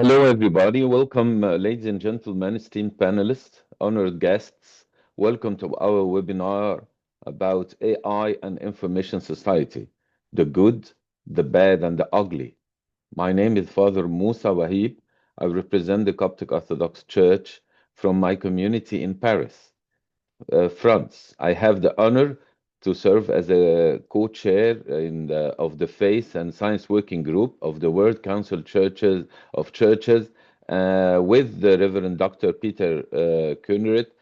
Hello, everybody. Welcome, ladies and gentlemen, esteemed panelists, honored guests. Welcome to our webinar about AI and information society, the good, the bad, and the ugly. My name is Father Musa Wahib. I represent the Coptic Orthodox Church from my community in Paris. France. I have the honor to serve as a co-chair of the Faith and Science Working Group of the World Council Churches with the Reverend Dr. Peter Kunrit,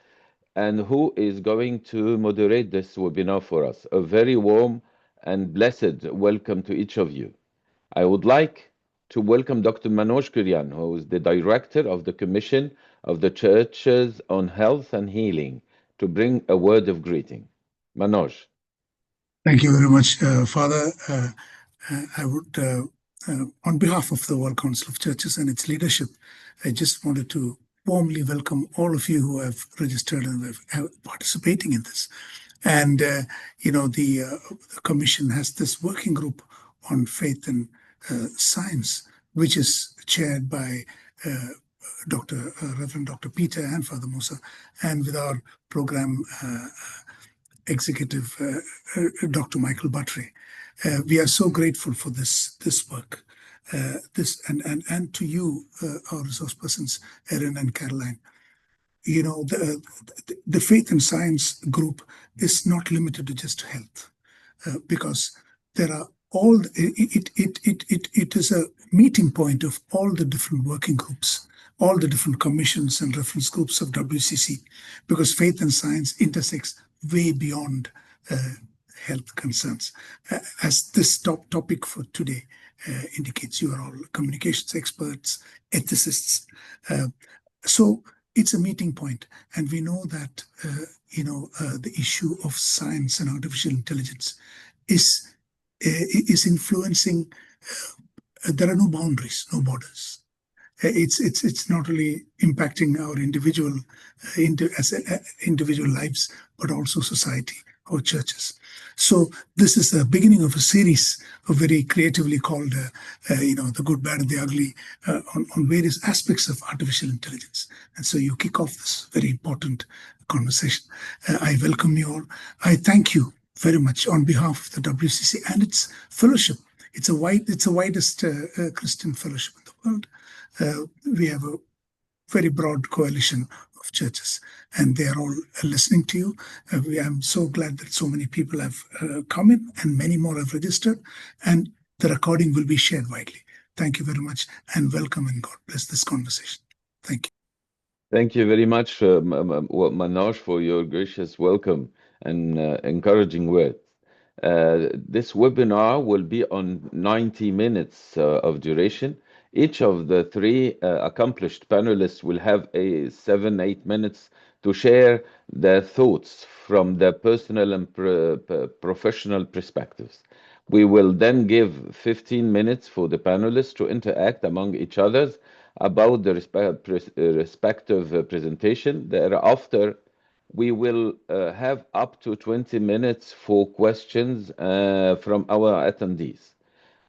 and who is going to moderate this webinar for us. A very warm and blessed welcome to each of you. I would like to welcome Dr. Manoj Kuryan, who is the director of the Commission of the Churches on Health and Healing, to bring a word of greeting. Manoj. Thank you very much, Father. I would, on behalf of the World Council of Churches and its leadership, I just wanted to warmly welcome all of you who have registered and have participating in this. And the Commission has this working group on faith and science, which is chaired by Reverend Dr. Peter and Father Musa, and with our program executive, Dr. Michael Buttrey. We are so grateful for this work. And to you, our resource persons, Erin and Caroline. The faith and science group is not limited to just health, because there are it is a meeting point of all the different working groups, all the different commissions and reference groups of WCC, because faith and science intersects way beyond health concerns. As this topic for today indicates, you are all communications experts, ethicists. So it's a meeting point, and we know that the issue of science and artificial intelligence is influencing. There are no boundaries, no borders. It's not only impacting our individual individual lives, but also society or churches. So this is the beginning of a series of very creatively called, the good, bad, and the ugly on various aspects of artificial intelligence. And so you kick off this very important conversation. I welcome you all. I thank you very much on behalf of the WCC and its fellowship. It's the widest Christian fellowship in the world. We have a very broad coalition of churches, and they are all listening to you. I'm so glad that so many people have come in, and many more have registered, and the recording will be shared widely. Thank you very much, and welcome, and God bless this conversation. Thank you. Thank you very much, Manoj, for your gracious welcome and encouraging words. This webinar will be on 90 minutes of duration. Each of the three accomplished panelists will have 7-8 minutes to share their thoughts from their personal and professional perspectives. We will then give 15 minutes for the panelists to interact among each other about the respective presentation. Thereafter, we will have up to 20 minutes for questions from our attendees.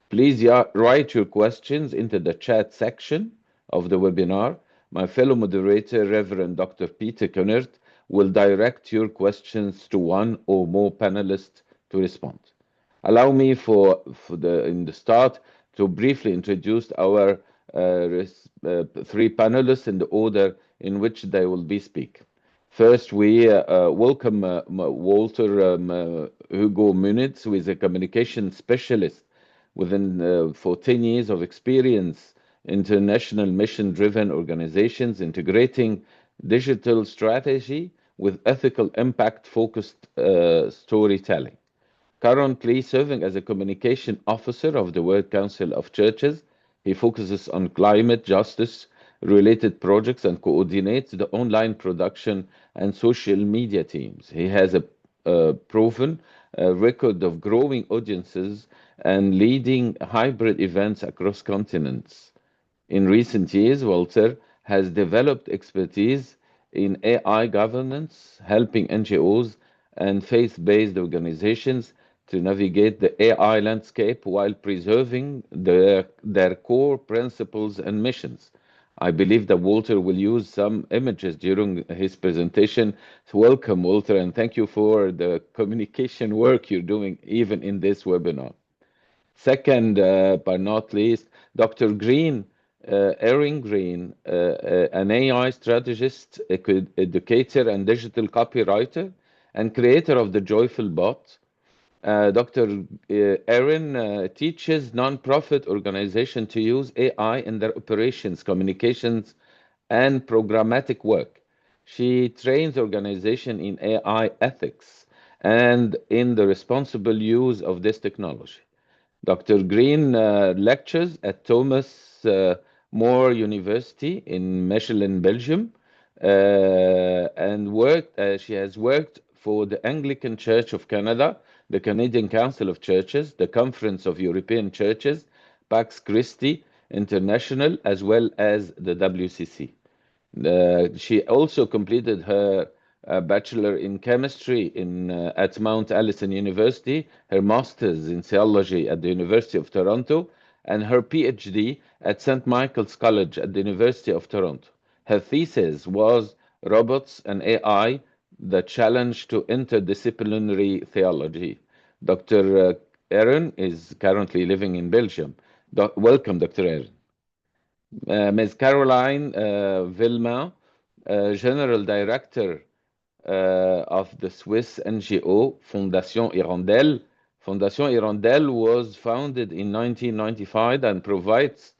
Please write your questions into the chat section of the webinar. My fellow moderator, Reverend Dr. Peter Kunert, will direct your questions to one or more panelists to respond. Allow me in the start to briefly introduce our three panelists in the order in which they will be speaking. First, we welcome Walter Hugo Munitz, who is a communication specialist for 10 years of experience, international mission-driven organizations integrating digital strategy with ethical impact-focused storytelling. Currently serving as a communication officer of the World Council of Churches, he focuses on climate justice related projects and coordinates the online production and social media teams. He has a proven record of growing audiences and leading hybrid events across continents. In recent years, Walter has developed expertise in AI governance, helping NGOs and faith based organizations to navigate the AI landscape while preserving their core principles and missions. I believe that Walter will use some images during his presentation. So welcome, Walter, and thank you for the communication work you're doing even in this webinar. Second, but not least, Dr. Green, Erin Green, an AI strategist, educator, and digital copywriter, and creator of the Joyful Bot. Dr. Erin teaches nonprofit organizations to use AI in their operations, communications, and programmatic work. She trains organizations in AI ethics and in the responsible use of this technology. Dr. Green lectures at Thomas More University in Mechelen, Belgium, and she has worked for the Anglican Church of Canada, the Canadian Council of Churches, the Conference of European Churches, Pax Christi International, as well as the WCC. She also completed her bachelor in chemistry at Mount Allison University, her master's in theology at the University of Toronto, and her PhD at St. Michael's College at the University of Toronto. Her thesis was Robots and AI, the Challenge to Interdisciplinary Theology. Dr. Erin is currently living in Belgium. Welcome, Dr. Erin. Ms. Caroline Villemain, General Director of the Swiss NGO Fondation Hirondelle. Fondation Hirondelle was founded in 1995 and provides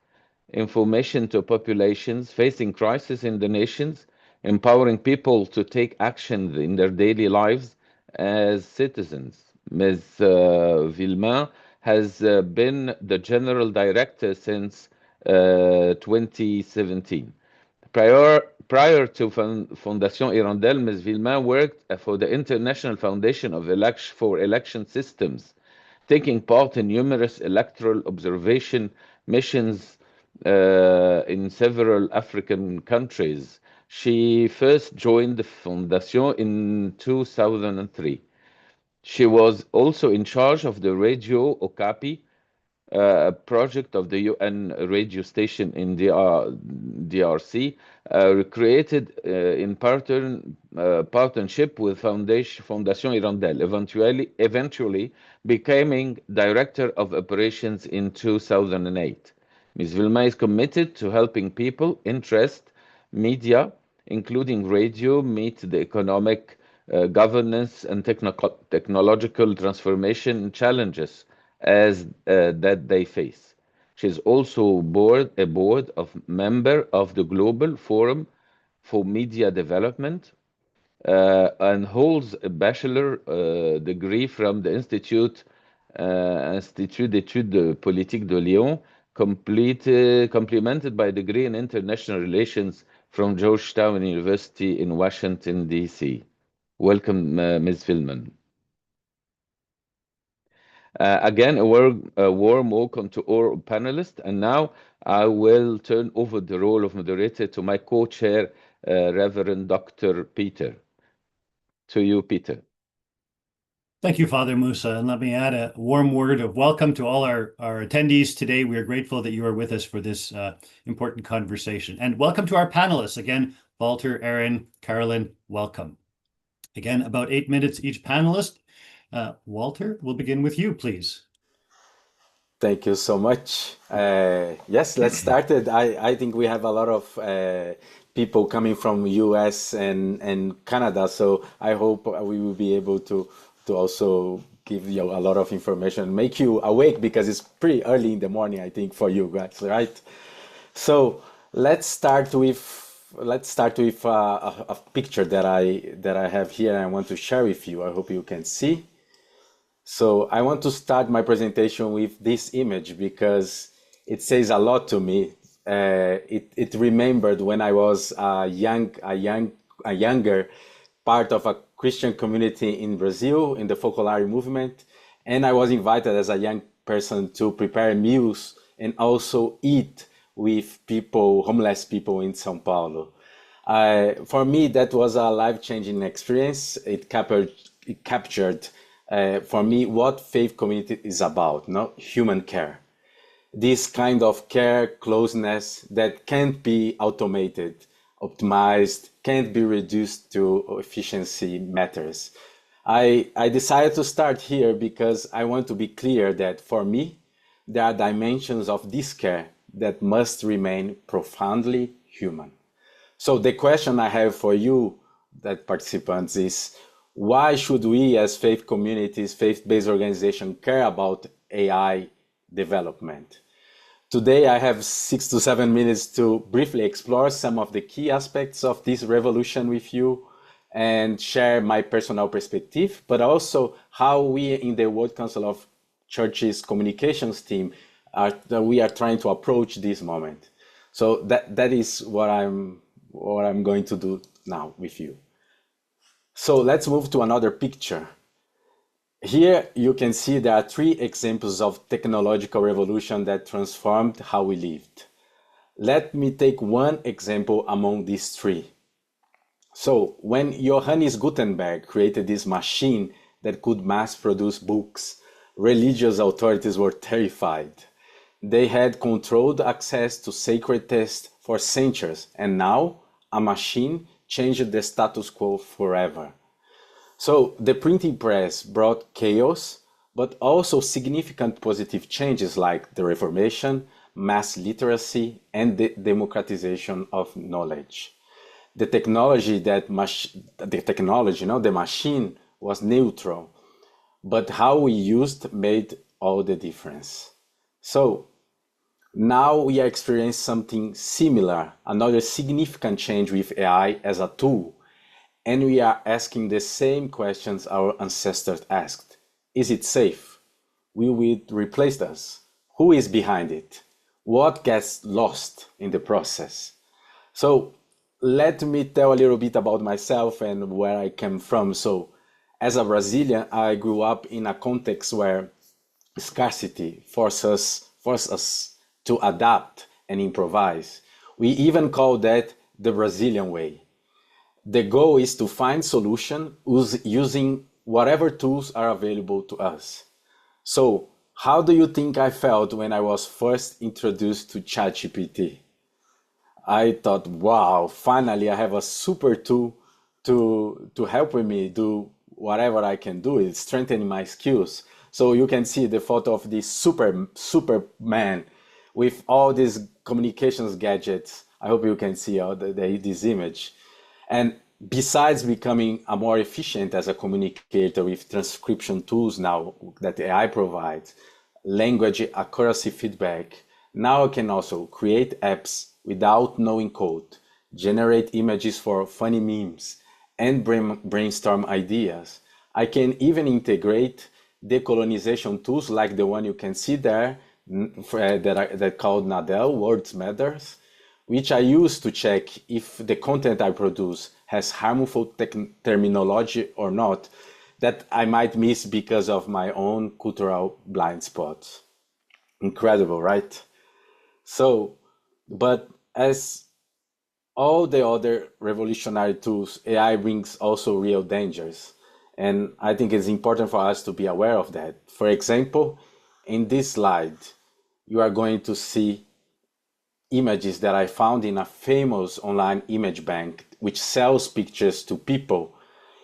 information to populations facing crisis in the nations, empowering people to take action in their daily lives as citizens. Ms. Villemain has been the General Director since 2017. Prior to Fondation Hirondelle, Ms. Villemain worked for the International Foundation for Election Systems, taking part in numerous electoral observation missions in several African countries. She first joined the Fondation in 2003. She was also in charge of the Radio Okapi, a project of the UN radio station in DRC, created in partnership with Fondation Hirondelle, eventually becoming Director of Operations in 2008. Ms. Vilma is committed to helping people interest media, including radio, meet the economic, governance, and technological transformation challenges that they face. She's also a board of member of the Global Forum for Media Development and holds a bachelor degree from the Institut d'études politiques de Lyon, complemented by a degree in international relations from Georgetown University in Washington, D.C. Welcome, Ms. Villemain. Again, a warm welcome to all panelists. And now I will turn over the role of moderator to my co-chair, Reverend Dr. Peter. To you, Peter. Thank you, Father Musa. And let me add a warm word of welcome to all our attendees today. We are grateful that you are with us for this important conversation. And welcome to our panelists. Again, Walter, Erin, Carolyn, welcome. Again, about 8 minutes each panelist. Walter, we'll begin with you, please. Thank you so much. Yes, let's start it. I think we have a lot of people coming from US and Canada, so I hope we will be able to also give you a lot of information, make you awake, because it's pretty early in the morning, I think, for you guys, right? So let's start with a picture that I have here and I want to share with you. I hope you can see. So I want to start my presentation with this image because it says a lot to me. It remembered when I was a younger part of a Christian community in Brazil in the Focolare movement, and I was invited as a young person to prepare meals and also eat with people, homeless people in São Paulo. For me, that was a life-changing experience. It captured for me what faith community is about, no? Human care. This kind of care, closeness that can't be automated, optimized, can't be reduced to efficiency matters. I decided to start here because I want to be clear that for me, there are dimensions of this care that must remain profoundly human. So the question I have for you, that participants, is why should we as faith communities, faith-based organizations care about AI development? Today, I have 6 to 7 minutes to briefly explore some of the key aspects of this revolution with you and share my personal perspective, but also how we in the World Council of Churches communications team we are trying to approach this moment. So that is what I'm going to do now with you. So let's move to another picture. Here you can see there are 3 examples of technological revolution that transformed how we lived. Let me take one example among these 3. So when Johannes Gutenberg created this machine that could mass produce books, religious authorities were terrified. They had controlled access to sacred texts for centuries, and now a machine changed the status quo forever. So the printing press brought chaos, but also significant positive changes like the Reformation, mass literacy, and the democratization of knowledge. The technology, the machine was neutral, but how we used made all the difference. So now we are experiencing something similar, another significant change with AI as a tool. And we are asking the same questions our ancestors asked. Is it safe? Will it replace us? Who is behind it? What gets lost in the process? So let me tell a little bit about myself and where I came from. So as a Brazilian, I grew up in a context where scarcity forces us to adapt and improvise. We even call that the Brazilian way. The goal is to find solution using whatever tools are available to us. So how do you think I felt when I was first introduced to ChatGPT? I thought, wow, finally I have a super tool to help me do whatever I can do. It's strengthening my skills. So you can see the photo of this Superman with all these communications gadgets. I hope you can see this image. And besides becoming a more efficient as a communicator with transcription tools now that AI provides, language accuracy feedback, now I can also create apps without knowing code, generate images for funny memes, and brainstorm ideas. I can even integrate decolonization tools like the one you can see there that called Nadel, Words Matters, which I use to check if the content I produce has harmful terminology or not that I might miss because of my own cultural blind spots. Incredible, right? So, but as all the other revolutionary tools, AI brings also real dangers. And I think it's important for us to be aware of that. For example, in this slide, you are going to see images that I found in a famous online image bank which sells pictures to people.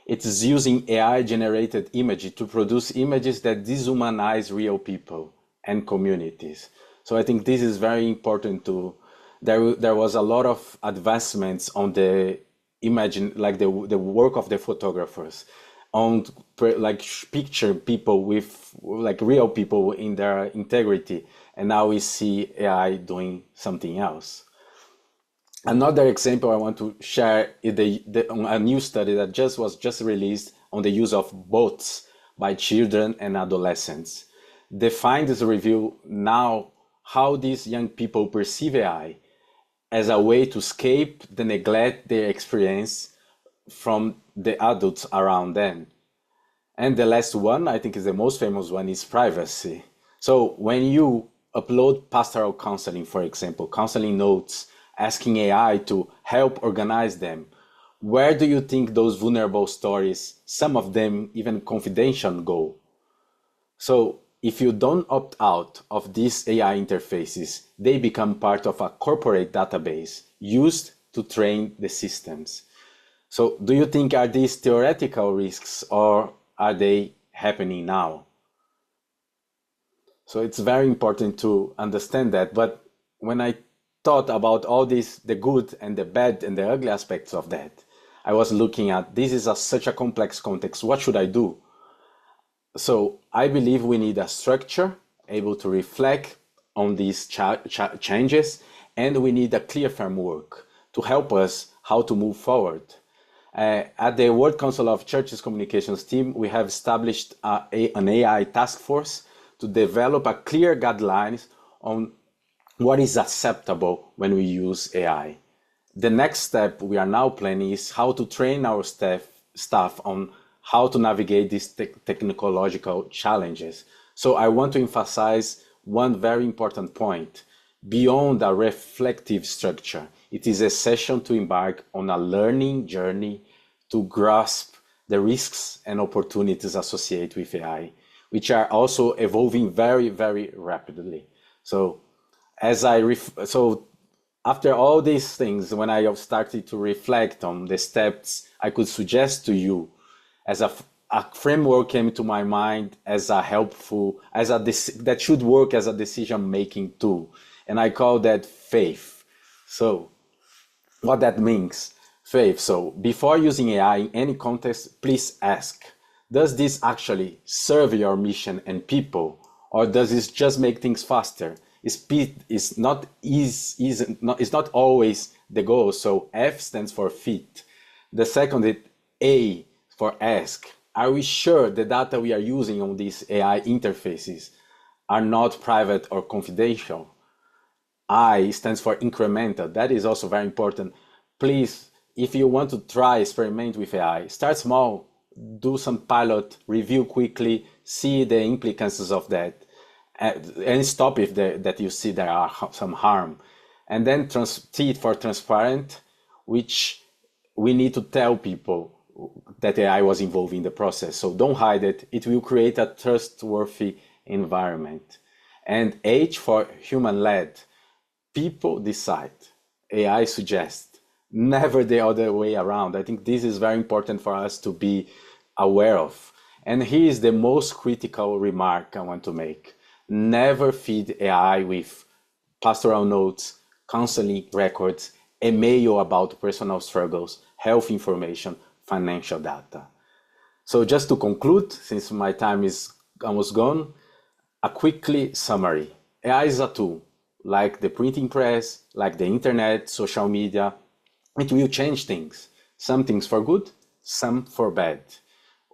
It is using AI-generated images to produce images that dehumanize real people and communities. So I think this is very important to. There was a lot of advancements on the like the work of the photographers on like picture people with like real people in their integrity, and now we see AI doing something else. Another example I want to share is a new study that was just released on the use of bots by children and adolescents. The findings reveal now how these young people perceive AI as a way to escape the neglect they experience from the adults around them. And the last one, I think is the most famous one, is privacy. So when you upload pastoral counseling, for example, counseling notes, asking AI to help organize them, where do you think those vulnerable stories, some of them even confidential, go? So if you don't opt out of these AI interfaces, they become part of a corporate database used to train the systems. So do you think are these theoretical risks or are they happening now? So it's very important to understand that. But when I thought about all this, the good and the bad and the ugly aspects of that, I was looking at this is such a complex context. What should I do? So I believe we need a structure able to reflect on these changes, and we need a clear framework to help us how to move forward. At the World Council of Churches Communications team, we have established an AI task force to develop a clear guidelines on what is acceptable when we use AI. The next step we are now planning is how to train our staff on how to navigate these technological challenges. So I want to emphasize one very important point. Beyond a reflective structure, it is essential to embark on a learning journey to grasp the risks and opportunities associated with AI, which are also evolving very, very rapidly. So after all these things, when I have started to reflect on the steps I could suggest to you, as a framework came to my mind as a helpful, that should work as a decision-making tool. And I call that faith. So what that means, faith. So before using AI in any context, please ask, does this actually serve your mission and people? Or does this just make things faster? Speed is not always the goal. So F stands for fit. The second is A for ask. Are we sure the data we are using on these AI interfaces are not private or confidential? I stands for incremental. That is also very important. Please, if you want to try experiment with AI, start small, do some pilot, review quickly, see the implications of that, and stop if that you see there are some harm. And then see it for transparent, which we need to tell people that AI was involved in the process. So don't hide it. It will create a trustworthy environment. And H for human-led. People decide. AI suggests. Never the other way around. I think this is very important for us to be aware of. And here is the most critical remark I want to make. Never feed AI with pastoral notes, counseling records, email about personal struggles, health information, financial data. So just to conclude, since my time is almost gone, a quickly summary. AI is a tool, like the printing press, like the internet, social media. It will change things. Some things for good, some for bad.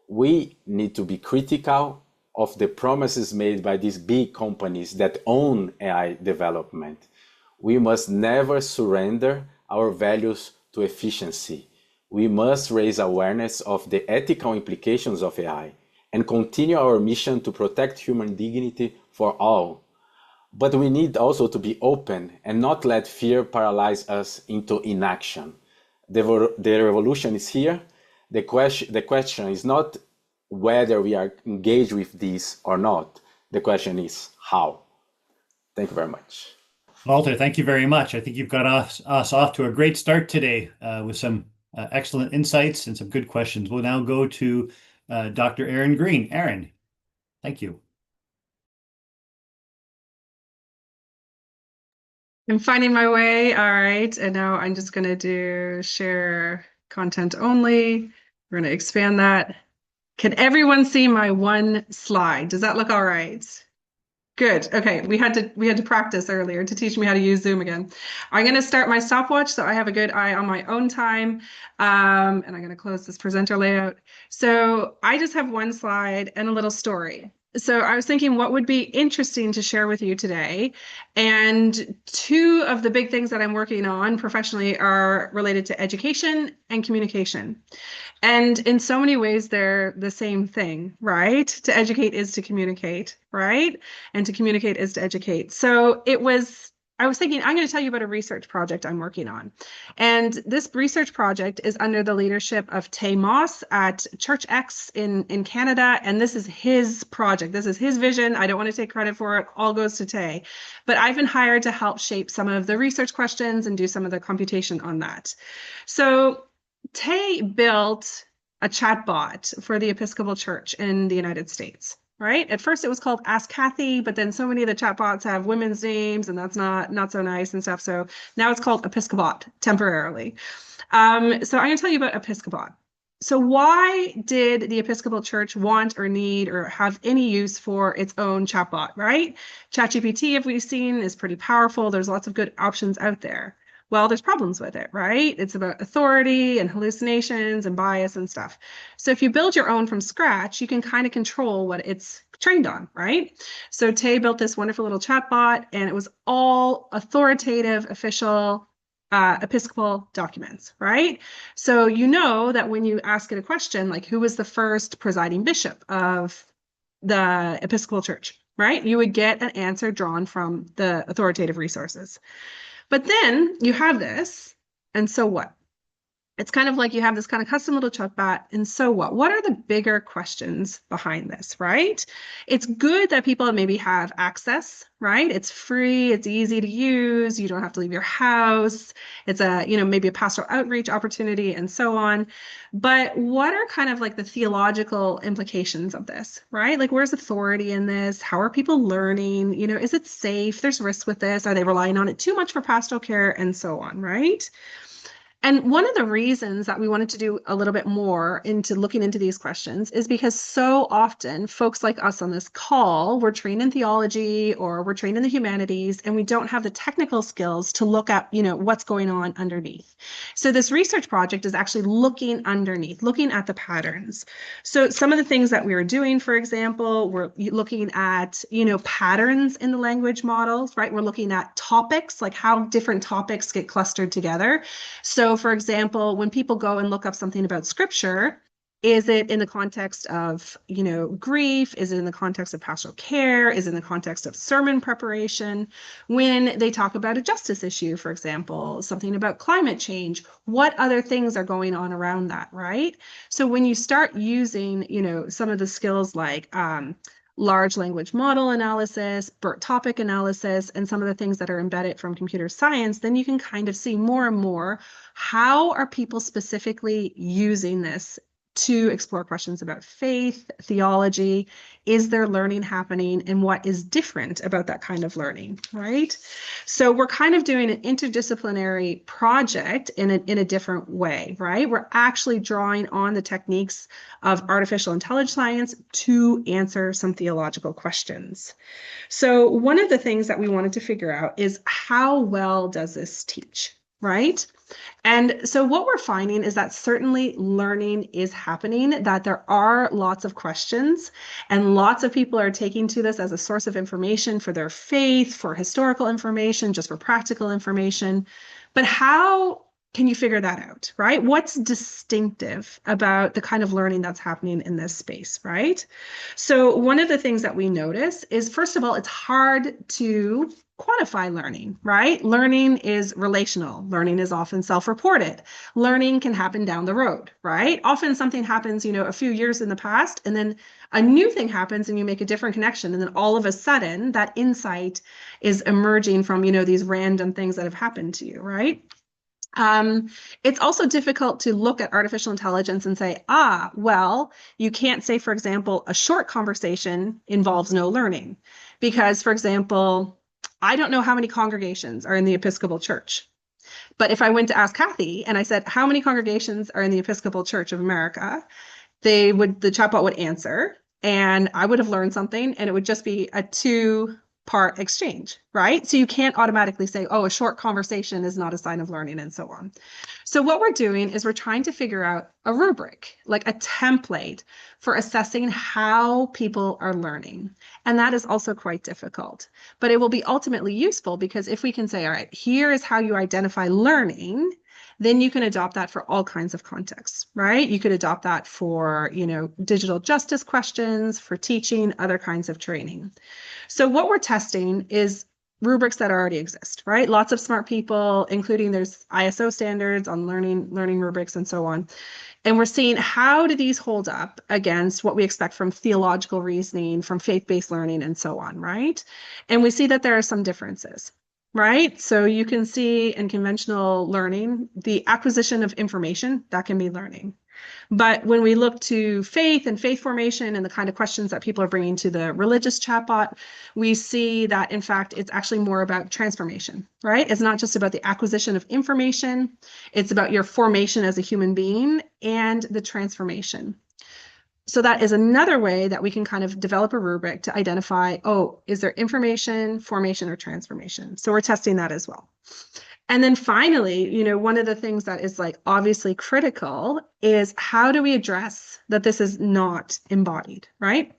We need to be critical of the promises made by these big companies that own AI development. We must never surrender our values to efficiency. We must raise awareness of the ethical implications of AI and continue our mission to protect human dignity for all. But we need also to be open and not let fear paralyze us into inaction. The revolution is here. The question is not whether we are engaged with this or not. The question is how. Thank you very much. Walter, thank you very much. I think you've got us off to a great start today with some excellent insights and some good questions. We'll now go to Dr. Aaron Green. Aaron, thank you. I'm finding my way. All right. And now I'm just going to do share content only. We're going to expand that. Can everyone see my one slide? Does that look all right? Good. Okay. We had to practice earlier to teach me how to use Zoom again. I'm going to start my stopwatch so I have a good eye on my own time. And I'm going to close this presenter layout. So I just have one slide and a little story. So I was thinking what would be interesting to share with you today. And two of the big things that I'm working on professionally are related to education and communication. And in so many ways, they're the same thing, right? To educate is to communicate, right? And to communicate is to educate. So it was I was thinking, I'm going to tell you about a research project I'm working on. And this research project is under the leadership of Tay Moss at Church X in Canada. And this is his project. This is his vision. I don't want to take credit for it. All goes to Tay. But I've been hired to help shape some of the research questions and do some of the computation on that. So Tay built a chatbot for the Episcopal Church in the United States. Right? At first it was called Ask Kathy, but then so many of the chatbots have women's names and that's not so nice and stuff. So now it's called Episcobot temporarily. So I'm going to tell you about Episcobot. So why did the Episcopal Church want or need or have any use for its own chatbot, right? ChatGPT, if we've seen, is pretty powerful. There's lots of good options out there. Well, there's problems with it, right? It's about authority and hallucinations and bias and stuff. So if you build your own from scratch, you can kind of control what it's trained on, right? So Tay built this wonderful little chatbot, and it was all authoritative, official Episcopal documents, right? So you know that when you ask it a question, like who was the first presiding bishop of the Episcopal Church, right? You would get an answer drawn from the authoritative resources. But then you have this, and so what? It's kind of like you have this kind of custom little chatbot, and so what? What are the bigger questions behind this, right? It's good that people maybe have access, right? It's free, it's easy to use, you don't have to leave your house. It's a, maybe a pastoral outreach opportunity and so on. But what are kind of like the theological implications of this, right? Like where's authority in this? How are people learning? Is it safe? There's risks with this. Are they relying on it too much for pastoral care and so on, right? And one of the reasons that we wanted to do a little bit more into looking into these questions is because so often folks like us on this call, we're trained in theology or we're trained in the humanities, and we don't have the technical skills to look at, what's going on underneath. So this research project is actually looking underneath, looking at the patterns. So some of the things that we were doing, for example, we're looking at, patterns in the language models, right? We're looking at topics, like how different topics get clustered together. So for example, when people go and look up something about scripture, is it in the context of, grief? Is it in the context of pastoral care? Is it in the context of sermon preparation? When they talk about a justice issue, for example, something about climate change, what other things are going on around that, right? So when you start using, some of the skills like large language model analysis, BERT topic analysis, and some of the things that are embedded from computer science, then you can kind of see more and more how are people specifically using this to explore questions about faith, theology, is there learning happening, and what is different about that kind of learning, right? So we're kind of doing an interdisciplinary project in a different way, right? We're actually drawing on the techniques of artificial intelligence science to answer some theological questions. So one of the things that we wanted to figure out is how well does this teach, right? And so what we're finding is that certainly learning is happening, that there are lots of questions and lots of people are taking to this as a source of information for their faith, for historical information, just for practical information. But how can you figure that out, right? What's distinctive about the kind of learning that's happening in this space, right? So one of the things that we notice is, first of all, it's hard to quantify learning, right? Learning is relational. Learning is often self-reported. Learning can happen down the road, right? Often something happens, a few years in the past, and then a new thing happens and you make a different connection. And then all of a sudden that insight is emerging from, these random things that have happened to you, right? It's also difficult to look at artificial intelligence and say, well, you can't say, for example, a short conversation involves no learning. Because, for example, I don't know how many congregations are in the Episcopal Church. But if I went to ask Kathy and I said, how many congregations are in the Episcopal Church of America? The chatbot would answer, and I would have learned something, and it would just be a two-part exchange, right? So you can't automatically say, a short conversation is not a sign of learning and so on. So what we're doing is we're trying to figure out a rubric, like a template for assessing how people are learning. And that is also quite difficult, but it will be ultimately useful because if we can say, all right, here is how you identify learning, then you can adopt that for all kinds of contexts, right? You could adopt that for, digital justice questions, for teaching, other kinds of training. So what we're testing is rubrics that already exist, right? Lots of smart people, including there's ISO standards on learning rubrics and so on. And we're seeing how do these hold up against what we expect from theological reasoning, from faith-based learning, and so on, right? And we see that there are some differences, right? So you can see in conventional learning, the acquisition of information, that can be learning. But when we look to faith and faith formation and the kind of questions that people are bringing to the religious chatbot, we see that, in fact, it's actually more about transformation, right? It's not just about the acquisition of information. It's about your formation as a human being and the transformation. So that is another way that we can kind of develop a rubric to identify, oh, is there information, formation, or transformation? So we're testing that as well. And then finally, you know, one of the things that is like obviously critical is how do we address that this is not embodied, right?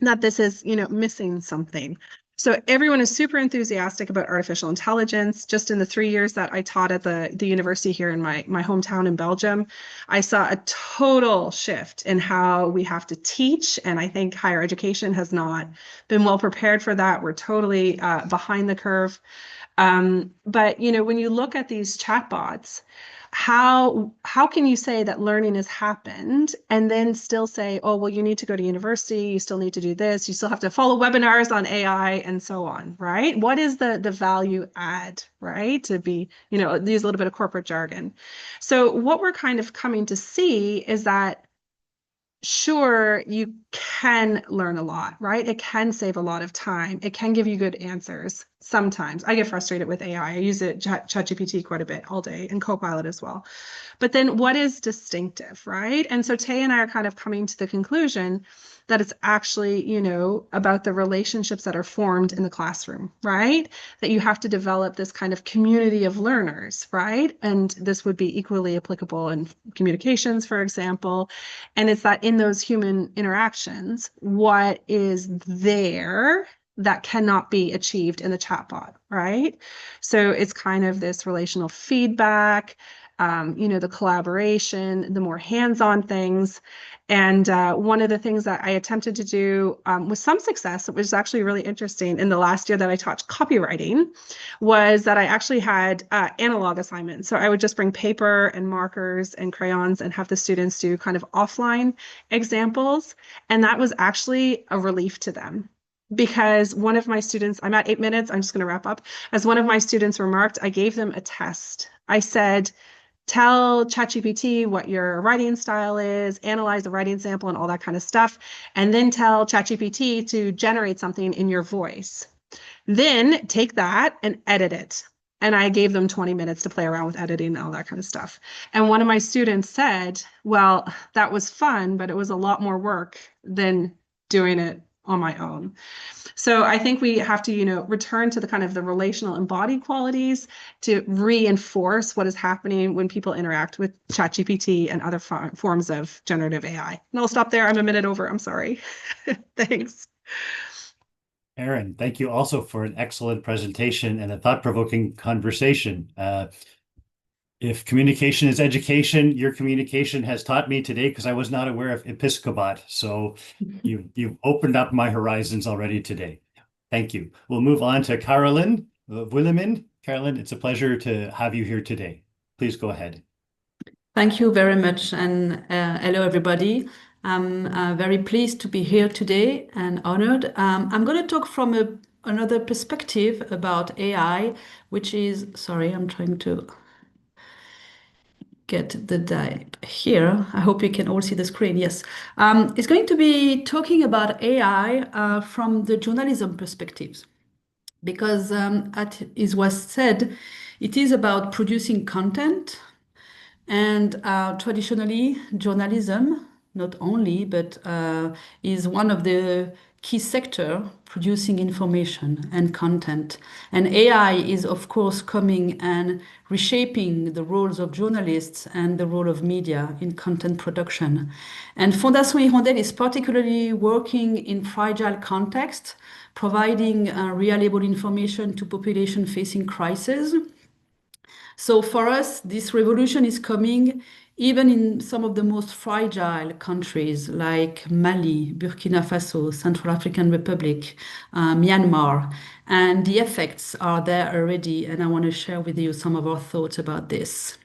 That this is, you know, missing something. So everyone is super enthusiastic about artificial intelligence. Just in the 3 years that I taught at the university here in my hometown in Belgium, I saw a total shift in how we have to teach. And I think higher education has not been well prepared for that. We're totally behind the curve. But you know, when you look at these chatbots, how can you say that learning has happened and then still say, oh, well, you need to go to university, you still need to do this, you still have to follow webinars on AI and so on, right? What is the value add, right? To be, you know, use a little bit of corporate jargon. So what we're kind of coming to see is that sure, you can learn a lot, right? It can save a lot of time. It can give you good answers. Sometimes I get frustrated with AI. I use it, ChatGPT, quite a bit all day, and Copilot as well. But then what is distinctive, right? And so Tay and I are kind of coming to the conclusion that it's actually, you know, about the relationships that are formed in the classroom, right? That you have to develop this kind of community of learners, right? And this would be equally applicable in communications, for example. And it's that in those human interactions, what is there that cannot be achieved in the chatbot, right? So it's kind of this relational feedback, you know, the collaboration, the more hands-on things. And one of the things that I attempted to do with some success, which was actually really interesting in the last year that I taught copywriting, was that I actually had analog assignments. So I would just bring paper and markers and crayons and have the students do kind of offline examples. And that was actually a relief to them. Because one of my students, I'm at 8 minutes, I'm just going to wrap up. As one of my students remarked, I gave them a test. I said, tell ChatGPT what your writing style is, analyze the writing sample and all that kind of stuff, and then tell ChatGPT to generate something in your voice. Then take that and edit it. And I gave them 20 minutes to play around with editing and all that kind of stuff. And one of my students said, well, that was fun, but it was a lot more work than doing it on my own. So I think we have to, you know, return to the kind of the relational embodied qualities to reinforce what is happening when people interact with ChatGPT and other forms of generative AI. And I'll stop there. I'm a minute over. I'm sorry. Thanks. Erin, thank you also for an excellent presentation and a thought-provoking conversation. If communication is education, your communication has taught me today because I was not aware of Episcopat. So you've opened up my horizons already today. Thank you. We'll move on to Carolyn Willemin. Carolyn, it's a pleasure to have you here today. Please go ahead. Thank you very much, and hello everybody. I'm very pleased to be here today and honored. I'm going to talk from another perspective about AI, which is, sorry, I'm trying to get the dive here. I hope you can all see the screen. Yes. It's going to be talking about AI from the journalism perspectives, because as was said, it is about producing content. And traditionally, journalism, not only, but is one of the key sector producing information and content. And AI is, of course, coming and reshaping the roles of journalists and the role of media in content production. And Fondation Hirondelle is particularly working in fragile context, providing reliable information to population facing crisis. So for us, this revolution is coming even in some of the most fragile countries like Mali, Burkina Faso, Central African Republic, Myanmar. and the effects are there already. And I want to share with you some of our thoughts about this.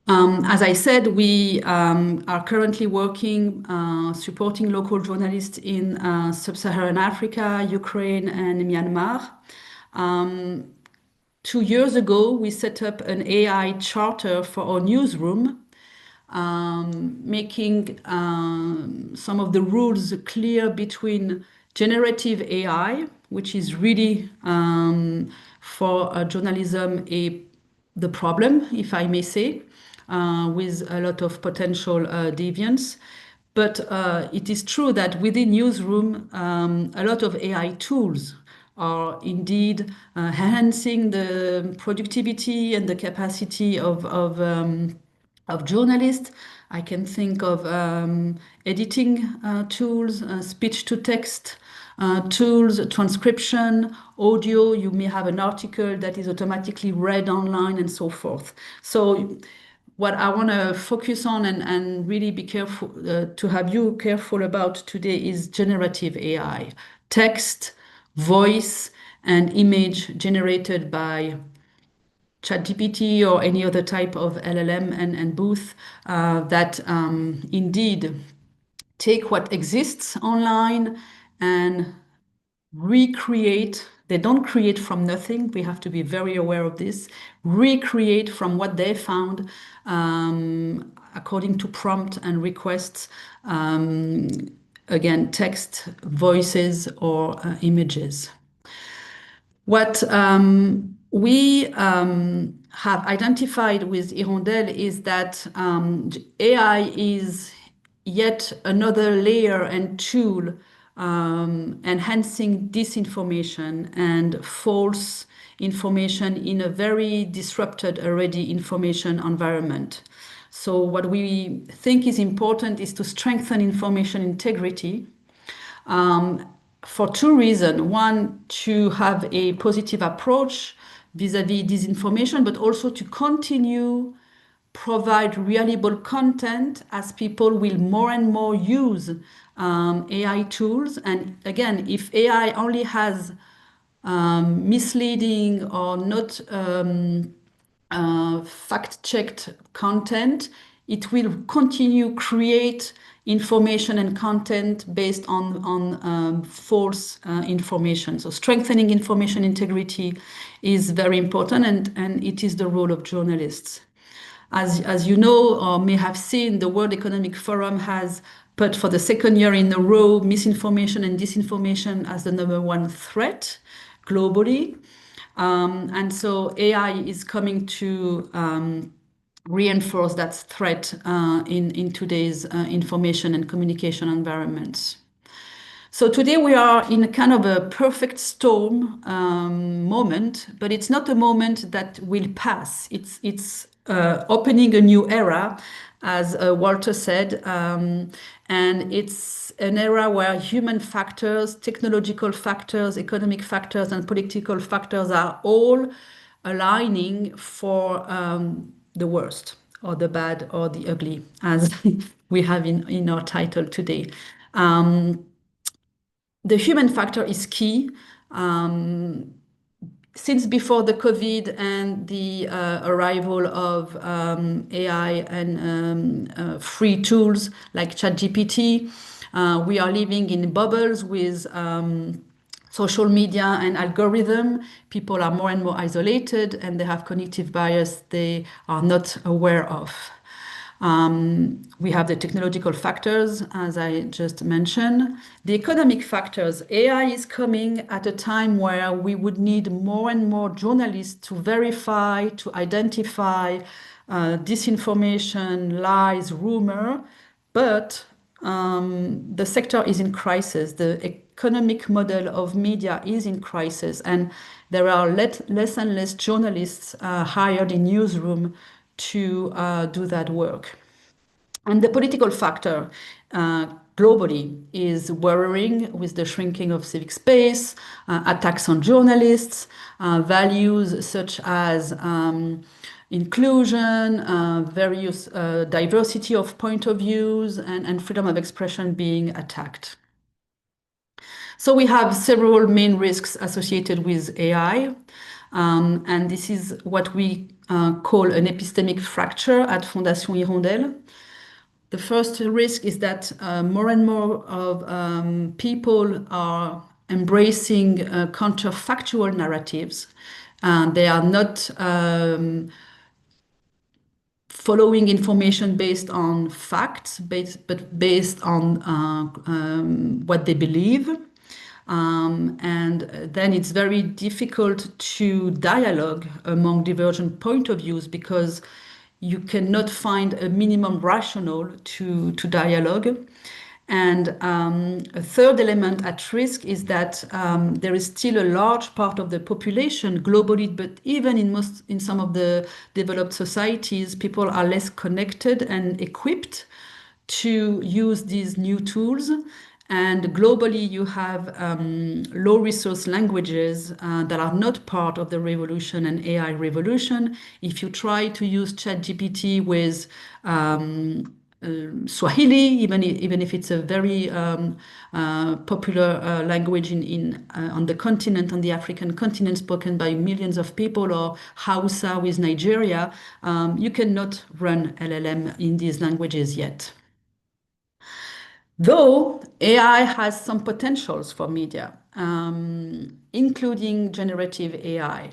As I said, we are currently working supporting local journalists in sub-Saharan Africa, Ukraine, and Myanmar. 2 years ago, we set up an AI charter for our newsroom, making some of the rules clear between generative AI, which is really for journalism the problem, if I may say, with a lot of potential deviance. But it is true that within newsroom, a lot of AI tools are indeed enhancing the productivity and the capacity of journalists. I can think of editing tools, speech to text tools, transcription, audio. You may have an article that is automatically read online and so forth. So what I want to focus on and really be careful to have you careful about today is generative AI, text, voice, and image generated by ChatGPT or any other type of LLM and booth that indeed take what exists online and recreate. They don't create from nothing. We have to be very aware of this. Recreate from what they found according to prompt and requests. Again, text, voices, or images. What we have identified with Hirondelle is that AI is yet another layer and tool enhancing disinformation and false information in a very disrupted already information environment. So what we think is important is to strengthen information integrity for 2 reasons. One, to have a positive approach vis-a-vis disinformation, but also to continue provide reliable content as people will more and more use AI tools. And again, if AI only has misleading or not fact-checked content, it will continue create information and content based on false information. So strengthening information integrity is very important, and it is the role of journalists. As you know or may have seen, the World Economic Forum has put for the 2nd year in a row misinformation and disinformation as the #1 threat globally. And so AI is coming to reinforce that threat in today's information and communication environments. So today we are in a kind of a perfect storm moment, but it's not a moment that will pass. It's opening a new era, as Walter said, and it's an era where human factors, technological factors, economic factors, and political factors are all aligning for the worst, or the bad, or the ugly, as we have in our title today. The human factor is key. Since before the COVID and the arrival of AI and free tools like ChatGPT, we are living in bubbles with social media and algorithm. People are more and more isolated, and they have cognitive bias they are not aware of. We have the technological factors, as I just mentioned. The economic factors. AI is coming at a time where we would need more and more journalists to verify, to identify disinformation, lies, rumor. But the sector is in crisis. The economic model of media is in crisis, and there are less and less journalists hired in newsroom to do that work. And the political factor globally is worrying, with the shrinking of civic space, attacks on journalists, values such as inclusion, various diversity of point of views, and freedom of expression being attacked. So we have several main risks associated with AI. And this is what we call an epistemic fracture at Fondation Hirondelle. The first risk is that more and more of people are embracing counterfactual narratives. They are not following information based on facts, but based on what they believe. And then it's very difficult to dialogue among divergent point of views because you cannot find a minimum rationale to dialogue. And a third element at risk is that there is still a large part of the population globally, but even in some of the developed societies, people are less connected and equipped to use these new tools. And globally, you have low resource languages that are not part of the revolution and AI revolution. If you try to use ChatGPT with Swahili, even if it's a very popular language on the continent, on the African continent, spoken by millions of people, or Hausa with Nigeria, you cannot run LLM in these languages yet. Though AI has some potentials for media, including generative AI.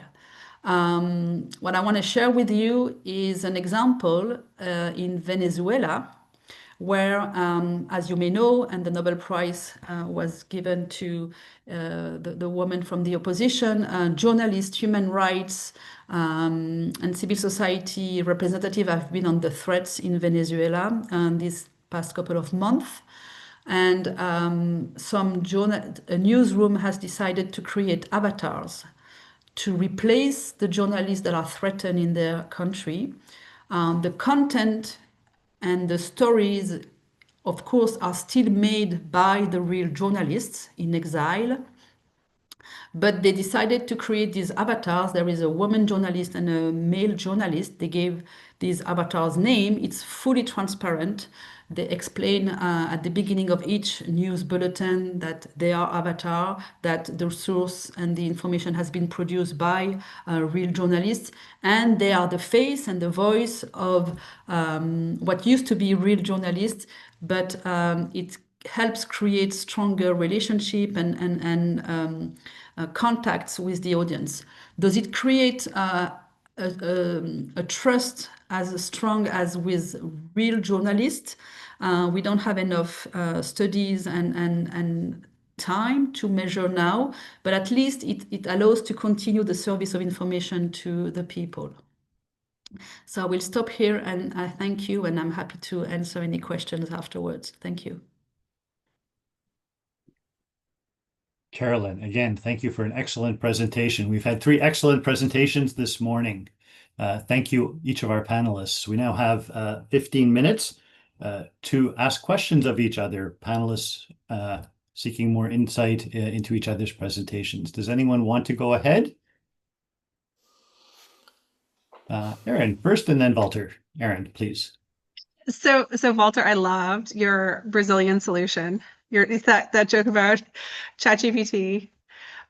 What I want to share with you is an example in Venezuela, where, as you may know, and the Nobel Prize was given to the woman from the opposition, journalists, human rights, and civil society representatives have been on the threats in Venezuela these past couple of months. And a newsroom has decided to create avatars to replace the journalists that are threatened in their country. The content and the stories, of course, are still made by the real journalists in exile. But they decided to create these avatars. There is a woman journalist and a male journalist. They gave these avatars name. It's fully transparent. They explain at the beginning of each news bulletin that they are avatar, that the source and the information has been produced by real journalists, and they are the face and the voice of what used to be real journalists, but it helps create stronger relationship and contacts with the audience. Does it create a trust as strong as with real journalists? We don't have enough studies and time to measure now, but at least it allows to continue the service of information to the people. So I will stop here, and I thank you, and I'm happy to answer any questions afterwards. Thank you. Carolyn, again, thank you for an excellent presentation. We've had 3 excellent presentations this morning. Thank you, each of our panelists. We now have 15 minutes to ask questions of each other, panelists seeking more insight into each other's presentations. Does anyone want to go ahead? Erin first, and then Walter. Erin, please. So Walter, I loved your Brazilian solution. That joke about ChatGPT.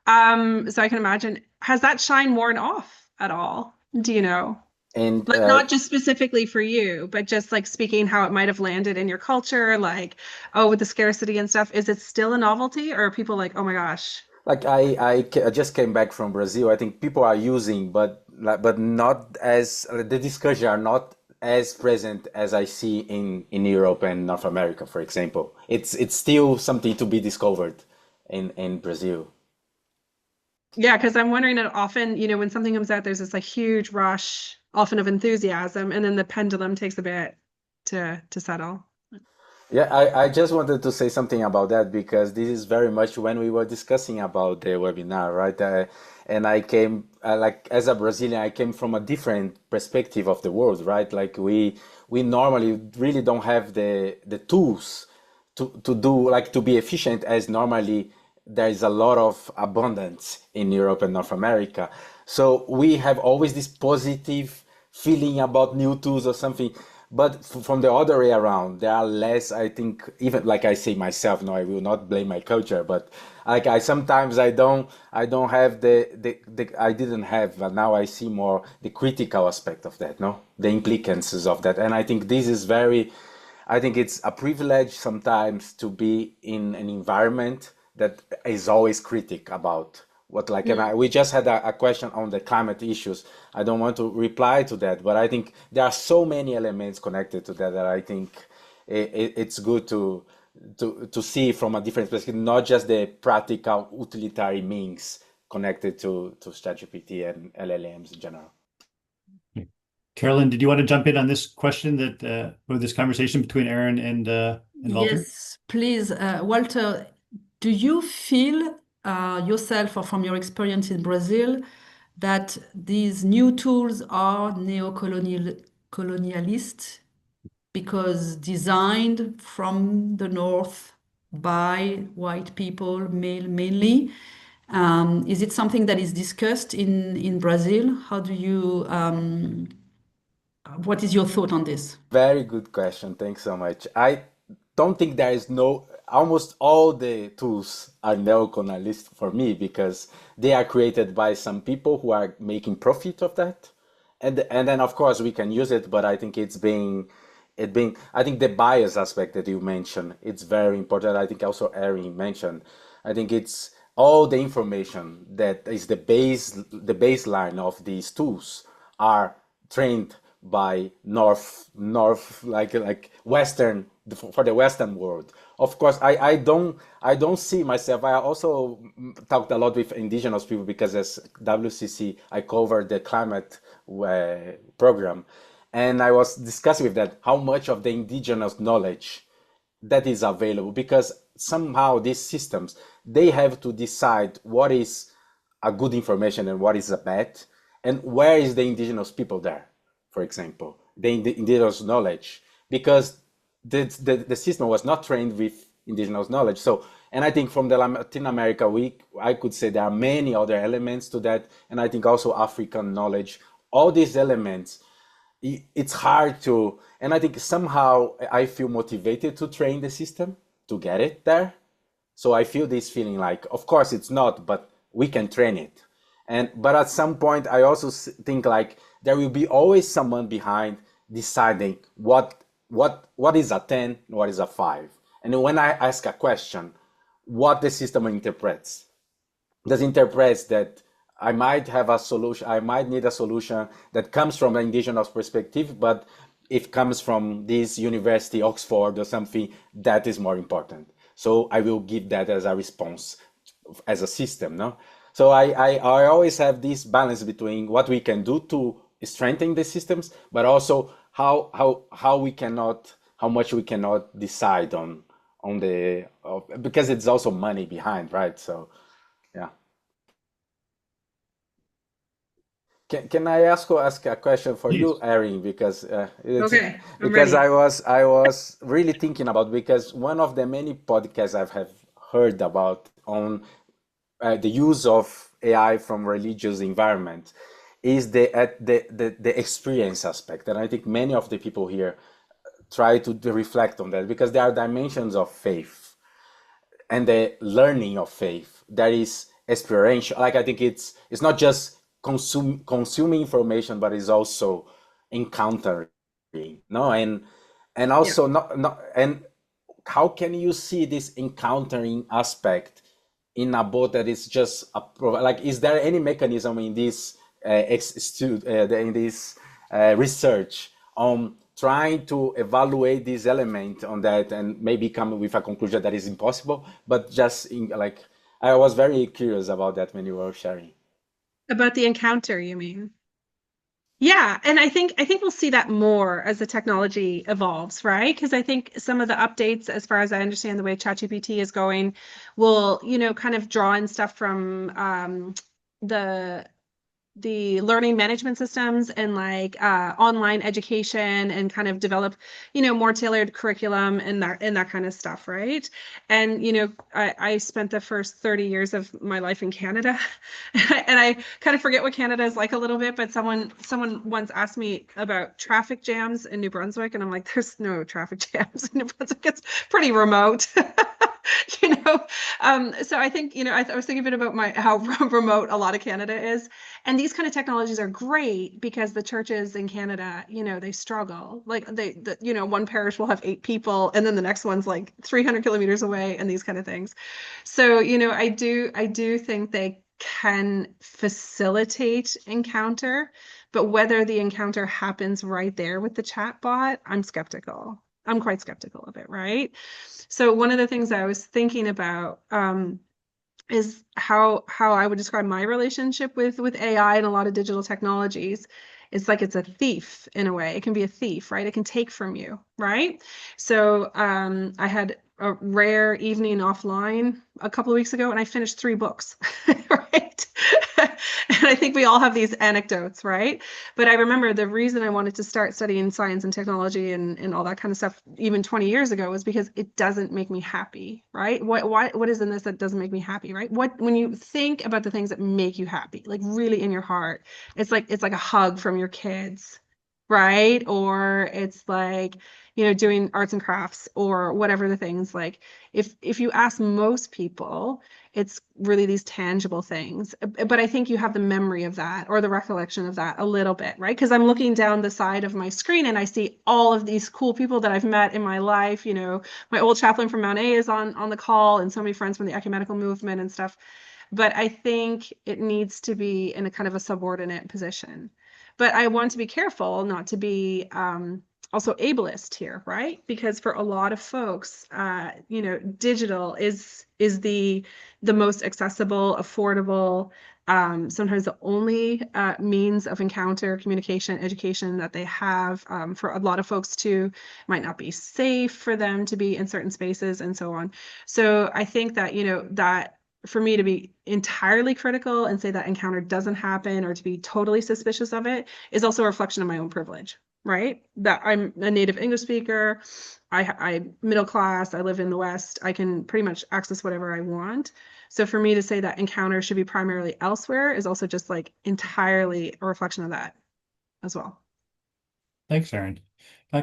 So I can imagine, has that shine worn off at all? Do you know? And Like not just specifically for you, but just like speaking how it might have landed in your culture, like, oh, with the scarcity and stuff. Is it still a novelty, or are people like, oh my gosh? like I just came back from Brazil. I think people are using, but not as the discussion are not as present as I see in Europe and North America, for example. It's still something to be discovered in Brazil. Yeah, because I'm wondering that often, when something comes out, there's this like huge rush, often of enthusiasm, and then the pendulum takes a bit to settle. Yeah, I just wanted to say something about that because this is very much when we were discussing about the webinar, right? And I came, like as a Brazilian, I came from a different perspective of the world, right? Like we normally really don't have the tools to do, like to be efficient, as normally there is a lot of abundance in Europe and North America. So we have always this positive feeling about new tools or something. But from the other way around, there are less, I think, even like I say myself, no, I will not blame my culture, but like I sometimes I don't have the I didn't have, but now I see more the critical aspect of that, no, the implicances of that. And I think this is very, I think it's a privilege sometimes to be in an environment that is always critic about what like, and we just had a question on the climate issues. I don't want to reply to that, but I think there are so many elements connected to that that I think it's good to see from a different perspective, not just the practical utilitarian means connected to ChatGPT and LLMs in general. Carolyn, did you want to jump in on this question that or this conversation between Aaron and Walter? Yes, please. Walter, do you feel yourself or from your experience in Brazil that these new tools are colonialist because designed from the north by white people, male mainly? Is it something that is discussed in Brazil? How do you, what is your thought on this? Very good question. Thanks so much. I don't think there is no, almost all the tools are neocolonialist for me because they are created by some people who are making profit of that. And then of course we can use it, but I think I think the bias aspect that you mentioned, it's very important. I think also Erin mentioned, I think it's all the information that is the baseline of these tools are trained by north like western for the western world. Of course I don't see myself. I also talked a lot with indigenous people because as WCC I covered the climate program, and I was discussing with that how much of the indigenous knowledge that is available, because somehow these systems, they have to decide what is a good information and what is a bad, and where is the indigenous people there, for example, the indigenous knowledge, because the system was not trained with indigenous knowledge. So, and I think from the Latin America week, I could say there are many other elements to that, and I think also African knowledge, all these elements, it's hard to, and I think somehow I feel motivated to train the system to get it there. So I feel this feeling like, of course it's not, but we can train it. But at some point I also think like there will be always someone behind deciding what is a 10, what is a 5. And when I ask a question, what the system interprets. Does interprets that I might have a solution, I might need a solution that comes from an indigenous perspective, but if comes from this university, Oxford or something, that is more important. So I will give that as a response as a system, no? So I always have this balance between what we can do to strengthen the systems, but also how much we cannot decide on the because it's also money behind, right? So yeah. Can I ask a question for you, Erin? Because Okay, I'm because ready. I was really thinking about, because one of the many podcasts I have heard about on the use of AI from religious environment is the experience aspect, and I think many of the people here try to reflect on that, because there are dimensions of faith and the learning of faith that is experiential. Like I think it's not just consuming information, but it's also encountering. No, and Yeah. also not and how can you see this encountering aspect in a bot that is just like, is there any mechanism in this in this research on trying to evaluate this element on that and maybe come with a conclusion that is impossible, but just in, like, I was very curious about that when you were sharing. About the encounter, you mean? Yeah, and I think we'll see that more as the technology evolves, right? Because I think some of the updates, as far as I understand the way ChatGPT is going, will, kind of draw in stuff from the the learning management systems and like online education and kind of develop, more tailored curriculum and that kind of stuff, right? And I spent the first 30 years of my life in Canada, and I kind of forget what Canada is like a little bit. But someone once asked me about traffic jams in New Brunswick, and I'm like, there's no traffic jams in New Brunswick. It's pretty remote. So I think, I was thinking a bit about how remote a lot of Canada is. And these kind of technologies are great because the churches in Canada, they struggle. Like one parish will have 8 people, and then the next one's like 300 kilometers away, and these kind of things. So, I do think they can facilitate encounter, but whether the encounter happens right there with the chat bot, I'm skeptical. I'm quite skeptical of it, right? So one of the things I was thinking about is how I would describe my relationship with AI and a lot of digital technologies. It's like it's a thief in a way. It can be a thief, right? It can take from you, right? So I had a rare evening offline a couple of weeks ago, and I finished 3 books, right? And I think we all have these anecdotes, right? But I remember the reason I wanted to start studying science and technology and all that kind of stuff even 20 years ago was because it doesn't make me happy, right? What is in this that doesn't make me happy, right? When you think about the things that make you happy, like really in your heart, it's like a hug from your kids, right? Or it's like, doing arts and crafts or whatever the things. Like if you ask most people, it's really these tangible things. But I think you have the memory of that or the recollection of that a little bit, right? Because I'm looking down the side of my screen and I see all of these cool people that I've met in my life. My old chaplain from Mount A is on the call, and so many friends from the ecumenical movement and stuff. But I think it needs to be in a kind of a subordinate position. But I want to be careful not to be also ableist here, right? Because for a lot of folks, digital is the most accessible, affordable, sometimes the only means of encounter, communication, education that they have. For a lot of folks too, might not be safe for them to be in certain spaces and so on. So I think that, that for me to be entirely critical and say that encounter doesn't happen or to be totally suspicious of it is also a reflection of my own privilege, right? That I'm a native English speaker, I'm middle class, I live in the West, I can pretty much access whatever I want. So for me to say that encounter should be primarily elsewhere is also just like entirely a reflection of that as well. Thanks, Erin.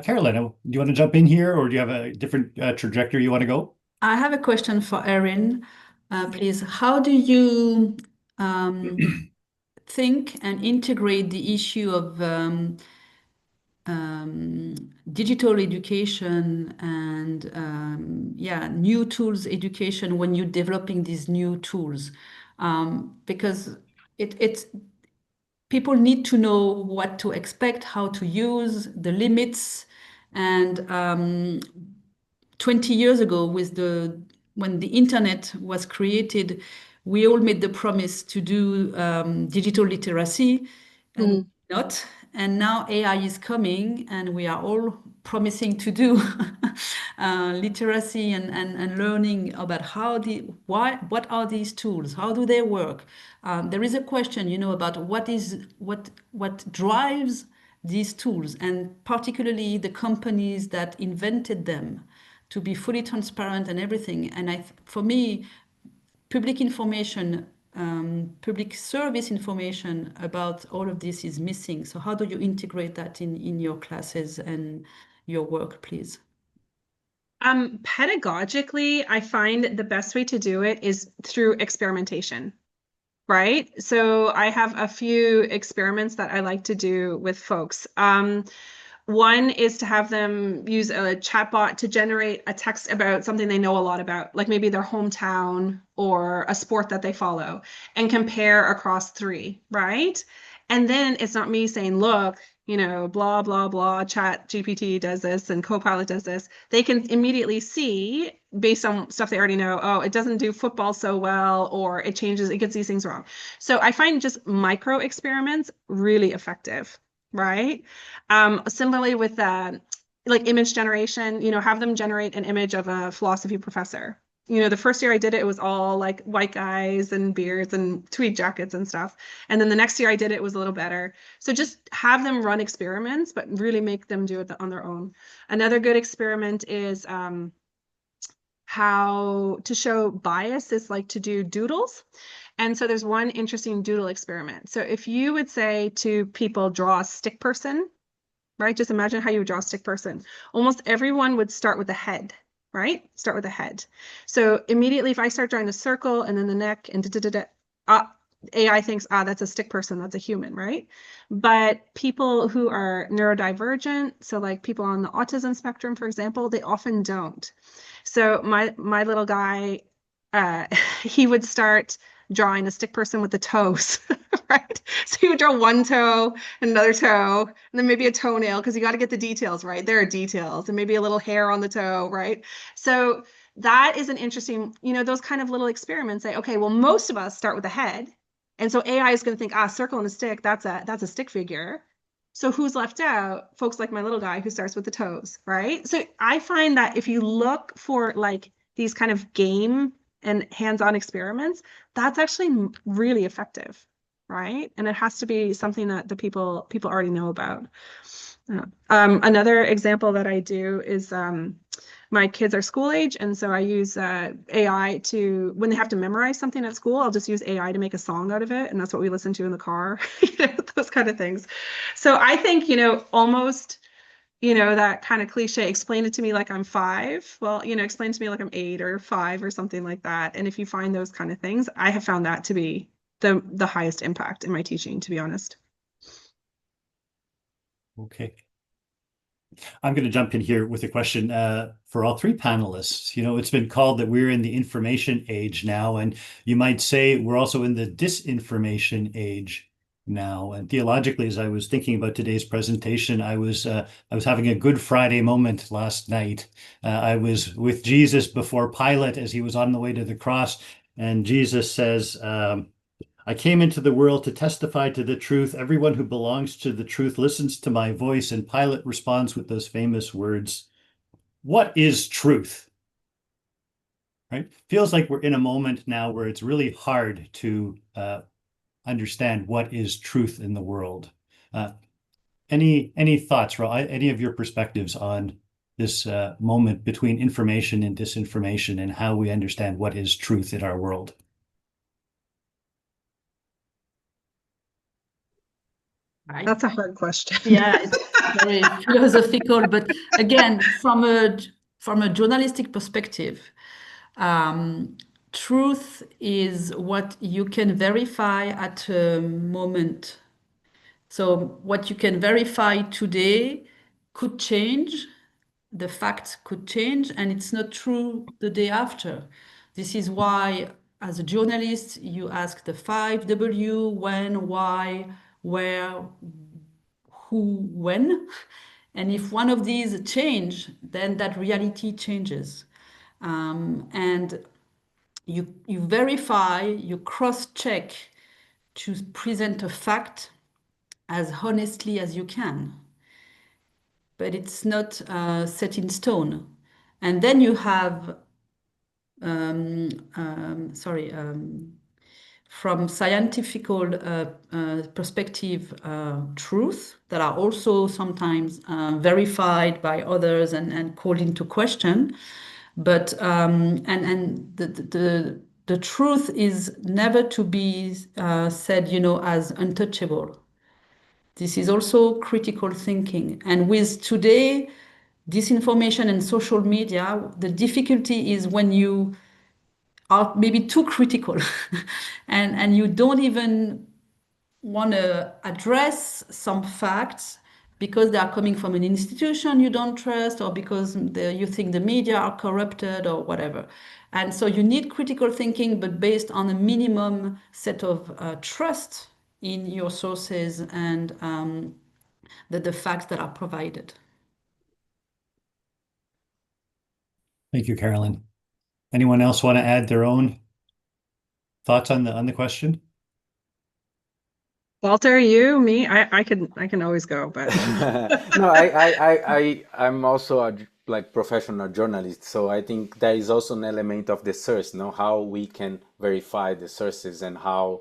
Carolina, do you want to jump in here, or do you have a different trajectory you want to go? I have a question for Erin. Please, how do you think and integrate the issue of digital education and new tools education when you're developing these new tools? Because it's people need to know what to expect, how to use, the limits, and 20 years ago when the internet was created, we all made the promise to do digital literacy, and we did not. And now AI is coming, and we are all promising to do literacy and learning about what are these tools, how do they work. There is a question, about what drives these tools, and particularly the companies that invented them, to be fully transparent and everything. And for me, public information, public service information about all of this is missing. So how do you integrate that in your classes and your work, please? Pedagogically, I find the best way to do it is through experimentation, right? So I have a few experiments that I like to do with folks. One is to have them use a chatbot to generate a text about something they know a lot about, like maybe their hometown or a sport that they follow, and compare across 3, right? And then it's not me saying, look, blah, blah, blah, Chat GPT does this and Copilot does this. They can immediately see, based on stuff they already know, oh, it doesn't do football so well, or it gets these things wrong. So I find just micro experiments really effective. Right. Similarly with like image generation, have them generate an image of a philosophy professor the first year I did it, it was all like white guys and beards and tweed jackets and stuff. And then the next year I did it, it was a little better. So just have them run experiments, but really make them do it on their own. Another good experiment is how to show bias is like to do doodles. And so there's one interesting doodle experiment. So if you would say to people, draw a stick person, right? Just imagine how you would draw a stick person. Almost everyone would start with the head, right? Start with the head. So immediately if I start drawing a circle and then the neck and AI thinks, that's a stick person, that's a human, right? But people who are neurodivergent, so like people on the autism spectrum, for example, they often don't. So my little guy, he would start drawing a stick person with the toes, right? So he would draw one toe and another toe, and then maybe a toenail, because you got to get the details, right? There are details, and maybe a little hair on the toe, right? So that is an interesting, those kind of little experiments say, okay, well, most of us start with the head. And so AI is going to think, circle and a stick, that's a stick figure. So who's left out? Folks like my little guy who starts with the toes, right? So I find that if you look for like these kind of game and hands-on experiments, that's actually really effective, right? And it has to be something that the people already know about. Another example that I do is my kids are school age, and so I use AI to, when they have to memorize something at school, I'll just use AI to make a song out of it, and that's what we listen to in the car, those kind of things. So I think, almost, that kind of cliche, explain it to me like I'm 5. Well, explain to me like I'm 8 or 5 or something like that. And if you find those kind of things, I have found that to be the highest impact in my teaching, to be honest. Okay. I'm going to jump in here with a question for all 3 panelists. It's been called that we're in the information age now, and you might say we're also in the disinformation age now. And theologically, as I was thinking about today's presentation, I was having a Good Friday moment last night. I was with Jesus before Pilate as he was on the way to the cross, and Jesus says, I came into the world to testify to the truth. Everyone who belongs to the truth listens to my voice. And Pilate responds with those famous words, what is truth? Right? Feels like we're in a moment now where it's really hard to understand what is truth in the world. Any thoughts, Ro? Any of your perspectives on this moment between information and disinformation and how we understand what is truth in our world? That's a hard question. Yeah, it's very philosophical, but again, from a journalistic perspective, truth is what you can verify at a moment. So what you can verify today could change, the facts could change, and it's not true the day after. This is why, as a journalist, you ask the 5W, when, why, where, who, when. And if one of these change, then that reality changes. And you verify, you cross-check to present a fact as honestly as you can. But it's not set in stone. And then you have, from scientific perspective, truth that are also sometimes verified by others and called into question. But and the truth is never to be said, as untouchable. This is also critical thinking. And with today, disinformation and social media, the difficulty is when you are maybe too critical and you don't even want to address some facts because they are coming from an institution you don't trust, or because you think the media are corrupted or whatever. And so you need critical thinking, but based on a minimum set of trust in your sources and the facts that are provided. Thank you, Carolyn. Anyone else want to add their own thoughts on the question? Walter, you, me, I can always go, but No, I'm also like professional journalist, so I think there is also an element of the source, how we can verify the sources and how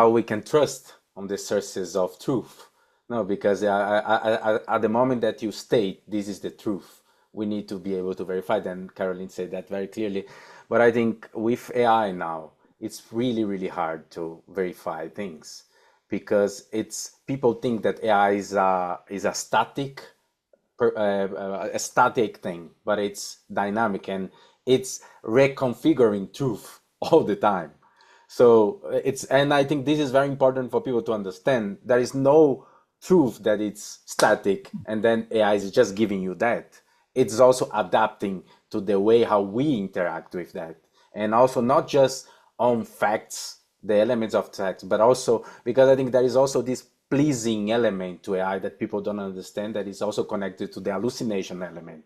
we can trust on the sources of truth. No, because at the moment that you state this is the truth, we need to be able to verify. Then Caroline said that very clearly. But I think with AI now, it's really, really hard to verify things because people think that AI is a static thing, but it's dynamic and it's reconfiguring truth all the time. So and I think this is very important for people to understand. There is no truth that it's static and then AI is just giving you that. It's also adapting to the way how we interact with that. And also not just on facts, the elements of facts, but also because I think there is also this pleasing element to AI that people don't understand that is also connected to the hallucination element.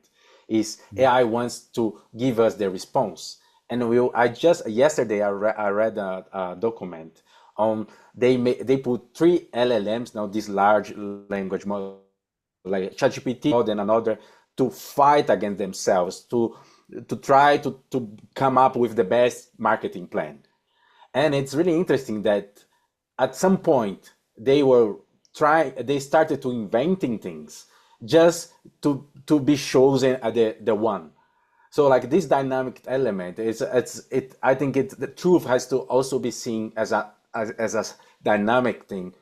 Is AI wants to give us the response. And yesterday I read a document on they put three LLMs, now this large language model like ChatGPT more than another, to fight against themselves to try to come up with the best marketing plan. And it's really interesting that at some point they started to inventing things just to be chosen at the one. So like this dynamic element I think the truth has to also be seen as a dynamic thing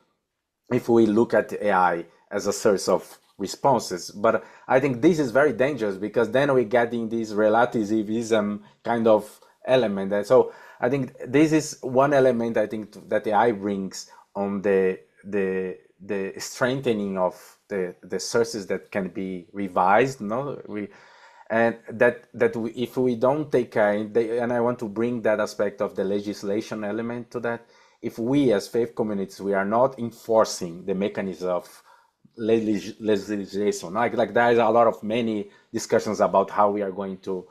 if we look at AI as a source of responses. But I think this is very dangerous because then we get in this relativism kind of element. And so I think this is one element I think that AI brings on the strengthening of the sources that can be revised. And if we don't take care, and I want to bring that aspect of the legislation element to that. If we as faith communities, we are not enforcing the mechanism of legislation, like there is a lot of many discussions about how we are going to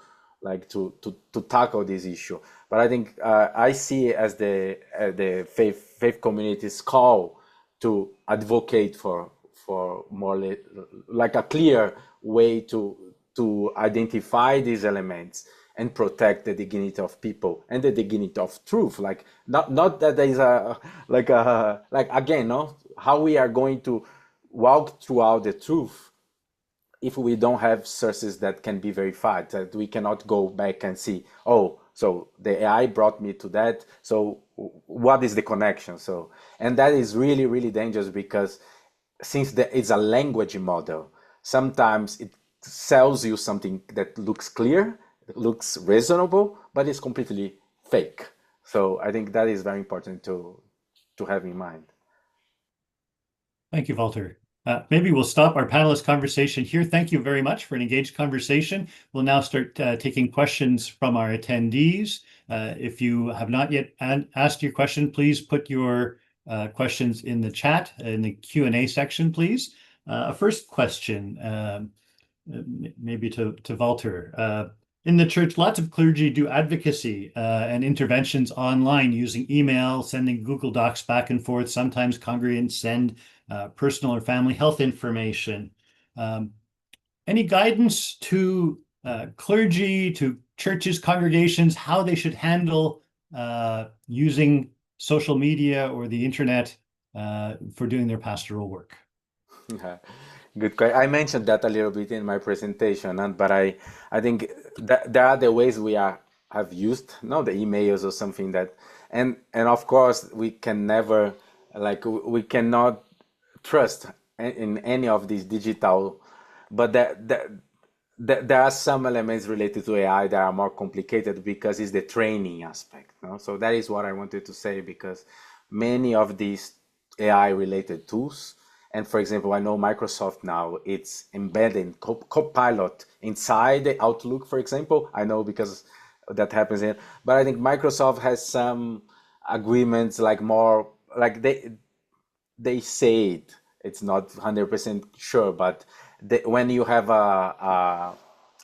tackle this issue. But I think I see it as the faith community's call to advocate for more like a clear way to identify these elements and protect the dignity of people and the dignity of truth. Like not that there is how we are going to walk throughout the truth if we don't have sources that can be verified, that we cannot go back and see, oh, so the AI brought me to that, so what is the connection? So, and that is really, really dangerous because since it's a language model, sometimes it sells you something that looks clear, looks reasonable, but it's completely fake. So I think that is very important to have in mind. Thank you, Walter. Maybe we'll stop our panelist conversation here. Thank you very much for an engaged conversation. We'll now start taking questions from our attendees. If you have not yet asked your question, please put your questions in the chat, in the Q&A section, please. A first question, maybe to Walter. In the church, lots of clergy do advocacy and interventions online using email, sending Google Docs back and forth. Sometimes congregants send personal or family health information. Any guidance to clergy, to churches, congregations, how they should handle using social media or the internet for doing their pastoral work? Good question. I mentioned that a little bit in my presentation, but I think that there are the ways we have used, the emails or something that, and of course we can never, we cannot trust in any of these digital, but there are some elements related to AI that are more complicated because it's the training aspect. So that is what I wanted to say, because many of these AI related tools, and for example, I know Microsoft now, it's embedding Copilot inside the Outlook, for example. I know because that happens in, but I think Microsoft has some agreements more, they say it's not 100% sure, but when you have an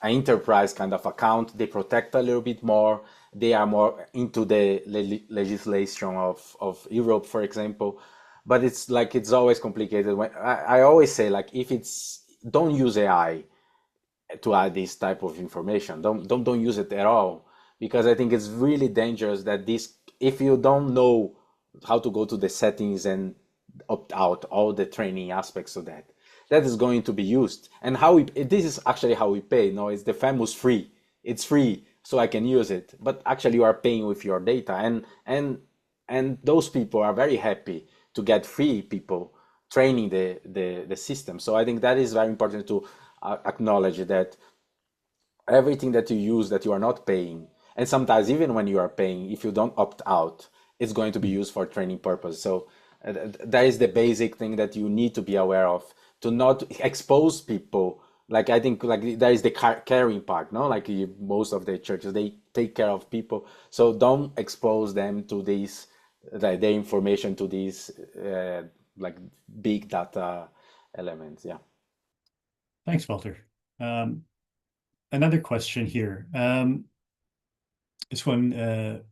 enterprise kind of account, they protect a little bit more. They are more into the legislation of Europe, for example. But it's always complicated. When I always say, if don't use AI to add this type of information. Don't use it at all, because I think it's really dangerous that this, if you don't know how to go to the settings and opt out all the training aspects of that, that is going to be used. And how we, this is actually how we pay. No, it's the famous free. It's free, so I can use it. But actually, you are paying with your data, and those people are very happy to get free people training the system. So I think that is very important to acknowledge that everything that you use that you are not paying, and sometimes even when you are paying, if you don't opt out, it's going to be used for training purpose. So that is the basic thing that you need to be aware of, to not expose people. Like, I think, like, there is the caring part, no? Like, most of the churches, they take care of people, so don't expose them to these, like, the information, to these like big data elements. Yeah. Thanks, Walter. Another question here. This one,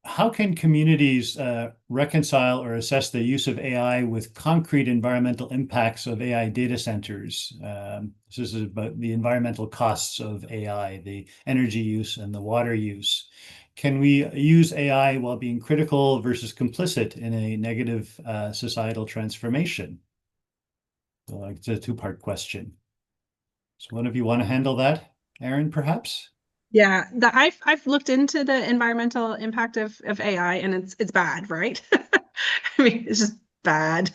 how can communities reconcile or assess the use of AI with concrete environmental impacts of AI data centers? This is about the environmental costs of AI, the energy use and the water use. Can we use AI while being critical versus complicit in a negative societal transformation? So it's a two-part question. So one of you want to handle that? Aaron, perhaps? Yeah, I've looked into the environmental impact of AI, and it's bad, right? I mean, it's just bad.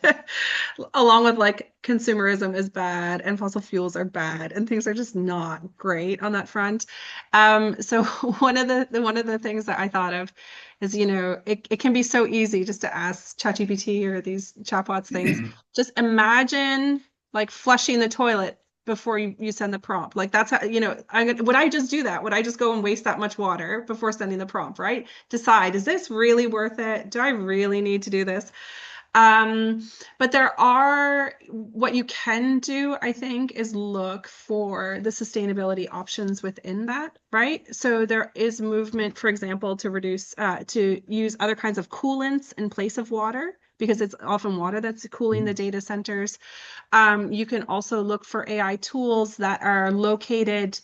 Along with like consumerism is bad, and fossil fuels are bad, and things are just not great on that front. So one of the things that I thought of is, it can be so easy just to ask ChatGPT or these chatbots things. Just imagine like flushing the toilet before you send the prompt. Like, that's how, would I just do that? Would I just go and waste that much water before sending the prompt, right? Decide, is this really worth it? Do I really need to do this? But what you can do, I think, is look for the sustainability options within that, right? So there is movement, for example, to use other kinds of coolants in place of water, because it's often water that's cooling the data centers. You can also look for AI tools that are located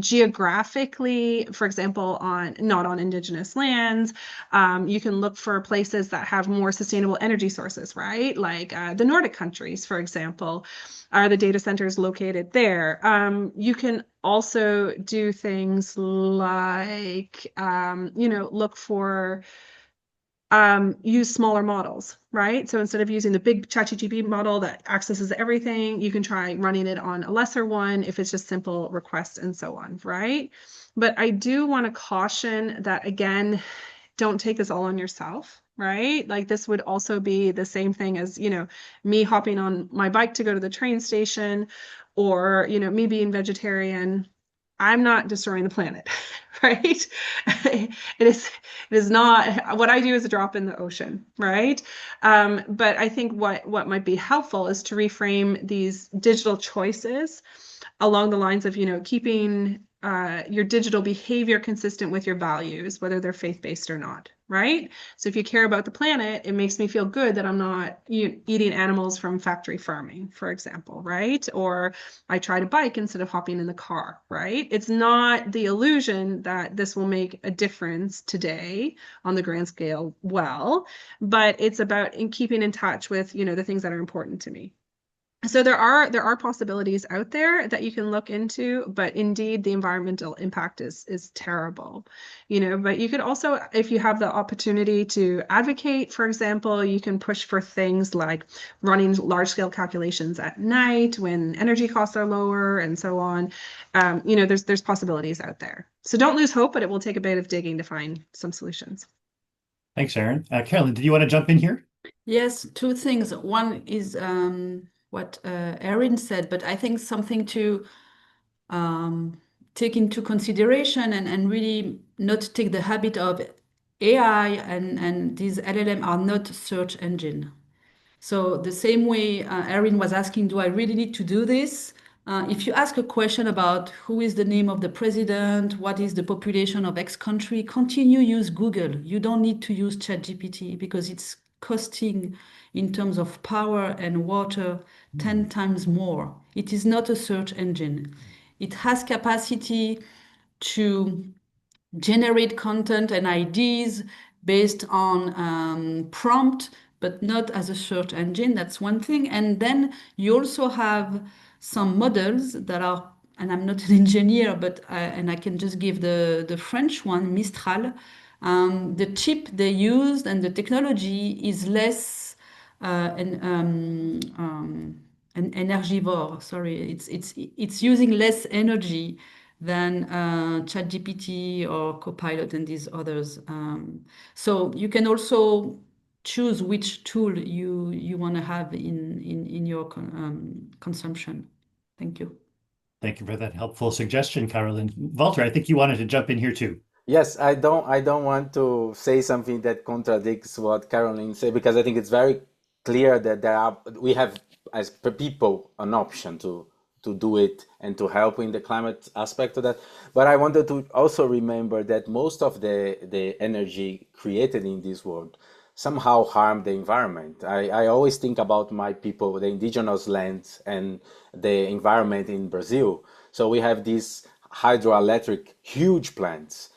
geographically, for example, not on indigenous lands. You can look for places that have more sustainable energy sources, right? Like the Nordic countries, for example, are the data centers located there. You can also do things like, look for use smaller models, right? So instead of using the big ChatGPT model that accesses everything, you can try running it on a lesser one if it's just simple requests and so on, right? But I do want to caution that, again, don't take this all on yourself, right? Like, this would also be the same thing as, me hopping on my bike to go to the train station, or, me being vegetarian. I'm not destroying the planet, right? It is not, what I do is a drop in the ocean, right? But I think what might be helpful is to reframe these digital choices along the lines of, keeping your digital behavior consistent with your values, whether they're faith-based or not, right? So if you care about the planet, it makes me feel good that I'm not eating animals from factory farming, for example, right? Or I try to bike instead of hopping in the car, right? It's not the illusion that this will make a difference today on the grand scale, but it's about keeping in touch with, the things that are important to me. So there are possibilities out there that you can look into, but indeed the environmental impact is terrible, but you could also, if you have the opportunity to advocate, for example, you can push for things like running large-scale calculations at night when energy costs are lower and so on. There's possibilities out there. So don't lose hope, but it will take a bit of digging to find some solutions. Thanks, Aaron. Carolyn, did you want to jump in here? Yes, two things. One is what Erin said, but I think something to take into consideration and really not take the habit of AI and these LLM are not search engine. So the same way Erin was asking, do I really need to do this? If you ask a question about who is the name of the president, what is the population of X country, continue use Google. You don't need to use ChatGPT because it's costing in terms of power and water 10 times more. It is not a search engine. It has capacity to generate content and ideas based on prompt, but not as a search engine. That's one thing. And then you also have some models that are, and I'm not an engineer, but and I can just give the French one, Mistral. The chip they used and the technology is less an energivore. Sorry, it's using less energy than ChatGPT or Copilot and these others. So you can also choose which tool you want to have in your consumption. Thank you. Thank you for that helpful suggestion, Caroline. Walter, I think you wanted to jump in here too. Yes, I don't want to say something that contradicts what Caroline said, because I think it's very clear that we have as people an option to do it and to help in the climate aspect of that. But I wanted to also remember that most of the energy created in this world somehow harm the environment. I always think about my people, the indigenous lands and the environment in Brazil. So we have these hydroelectric huge plants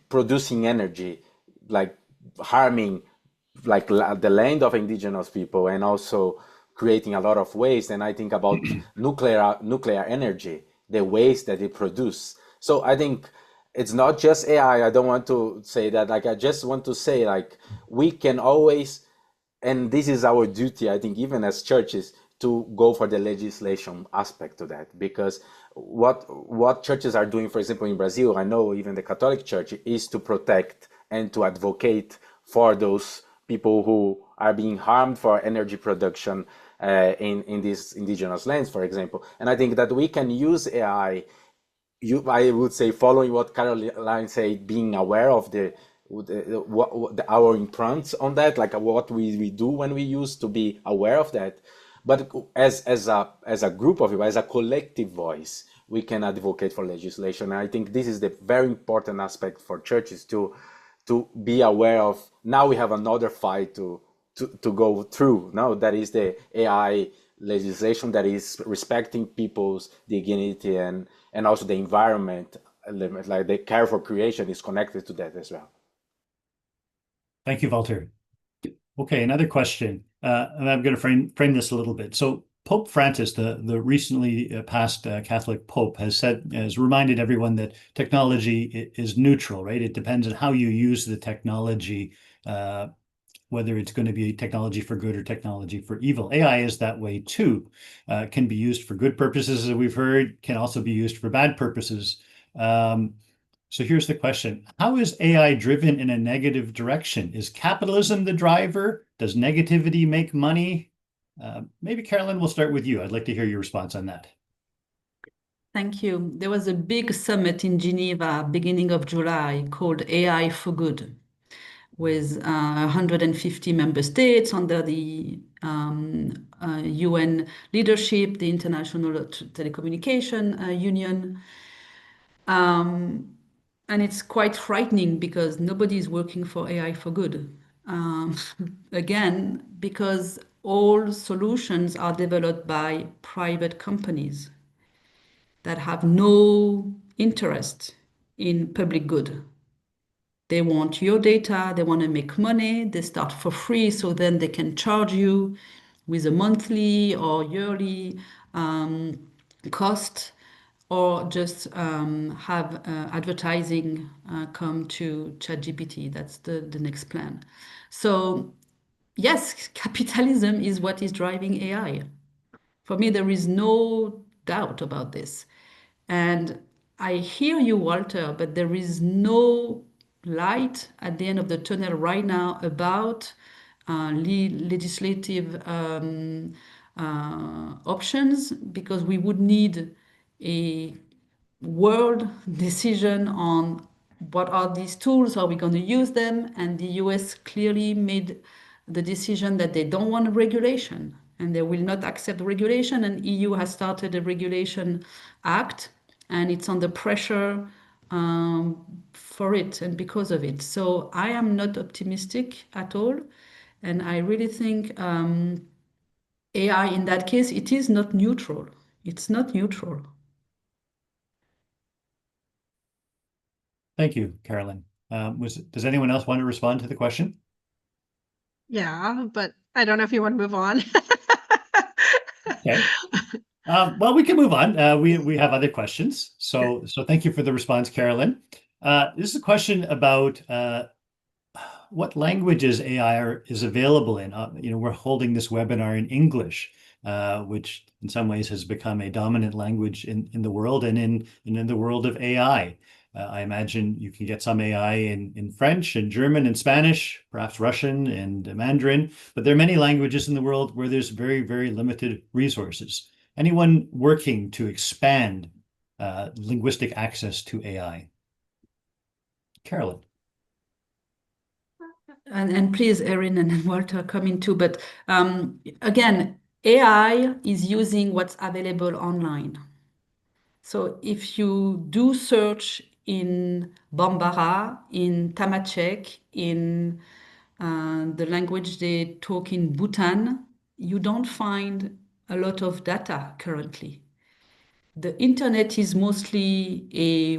producing energy, like harming like the land of indigenous people, and also creating a lot of waste. And I think about nuclear energy, the waste that it produces. So I think it's not just AI. I don't want to say that. Like, I just want to say, like, we can always, and this is our duty, I think, even as churches, to go for the legislation aspect to that. Because what churches are doing, for example, in Brazil, I know even the Catholic Church, is to protect and to advocate for those people who are being harmed for energy production in these indigenous lands, for example. And I think that we can use AI, I would say, following what Caroline said, being aware of our imprints on that, like what we do when we use, to be aware of that. But as a group of people, as a collective voice, we can advocate for legislation. And I think this is the very important aspect for churches to be aware of. Now we have another fight to go through. Now that is the AI legislation that is respecting people's dignity and also the environment, like the care for creation is connected to that as well. Thank you, Walter. Okay, another question. And I'm going to frame this a little bit. So Pope Francis, the recently passed Catholic Pope, has reminded everyone that technology is neutral, right? It depends on how you use the technology, whether it's going to be technology for good or technology for evil. AI is that way too. Can be used for good purposes, as we've heard, can also be used for bad purposes. So here's the question. How is AI driven in a negative direction? Is capitalism the driver? Does negativity make money? Maybe Carolyn, we'll start with you. I'd like to hear your response on that. Thank you. There was a big summit in Geneva, beginning of July, called AI for Good, with 150 member states under the UN leadership, the International Telecommunication Union. And it's quite frightening because nobody is working for AI for good. Again, because all solutions are developed by private companies that have no interest in public good. They want your data, they want to make money, they start for free, so then they can charge you with a monthly or yearly cost, or just have advertising come to ChatGPT. That's the next plan. So yes, capitalism is what is driving AI. For me, there is no doubt about this. And I hear you, Walter, but there is no light at the end of the tunnel right now about legislative options, because we would need a world decision on what are these tools, are we going to use them? And the US clearly made the decision that they don't want regulation and they will not accept regulation. And EU has started a regulation act, and it's under pressure for it and because of it. So I am not optimistic at all. And I really think AI in that case, it is not neutral. It's not neutral. Thank you, Carolyn. Does anyone else want to respond to the question? Yeah, but I don't know if you want to move on. Okay. Well, we can move on. We have other questions. So thank you for the response, Carolyn. This is a question about what languages AI is available in. We're holding this webinar in English, which in some ways has become a dominant language in the world and in the world of AI. I imagine you can get some AI in French and German and Spanish, perhaps Russian and Mandarin, but there are many languages in the world where there's very, very limited resources. Anyone working to expand linguistic access to AI? Carolyn. And please, Erin and Walter, come in too. But again, AI is using what's available online. So if you do search in Bambara, in Tamashek, in the language they talk in Bhutan, you don't find a lot of data currently. The internet is mostly a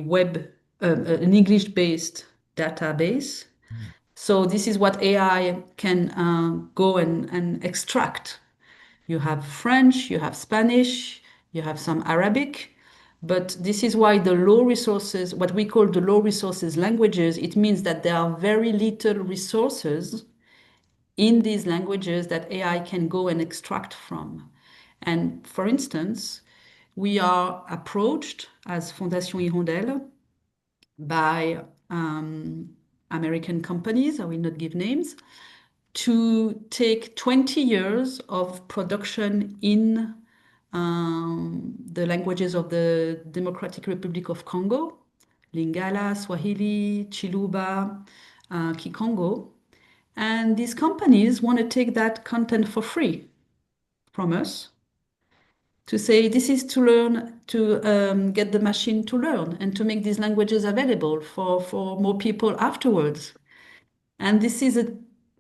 an English-based database. So this is what AI can go and extract. You have French, you have Spanish, you have some Arabic, but this is why the low resources, what we call the low resources languages, it means that there are very little resources in these languages that AI can go and extract from. And for instance, we are approached as Fondation Hirondelle by American companies, I will not give names, to take 20 years of production in the languages of the Democratic Republic of Congo, Lingala, Swahili, Chiluba, Kikongo. And these companies want to take that content for free from us to say this is to learn, to get the machine to learn and to make these languages available for more people afterwards. And this is a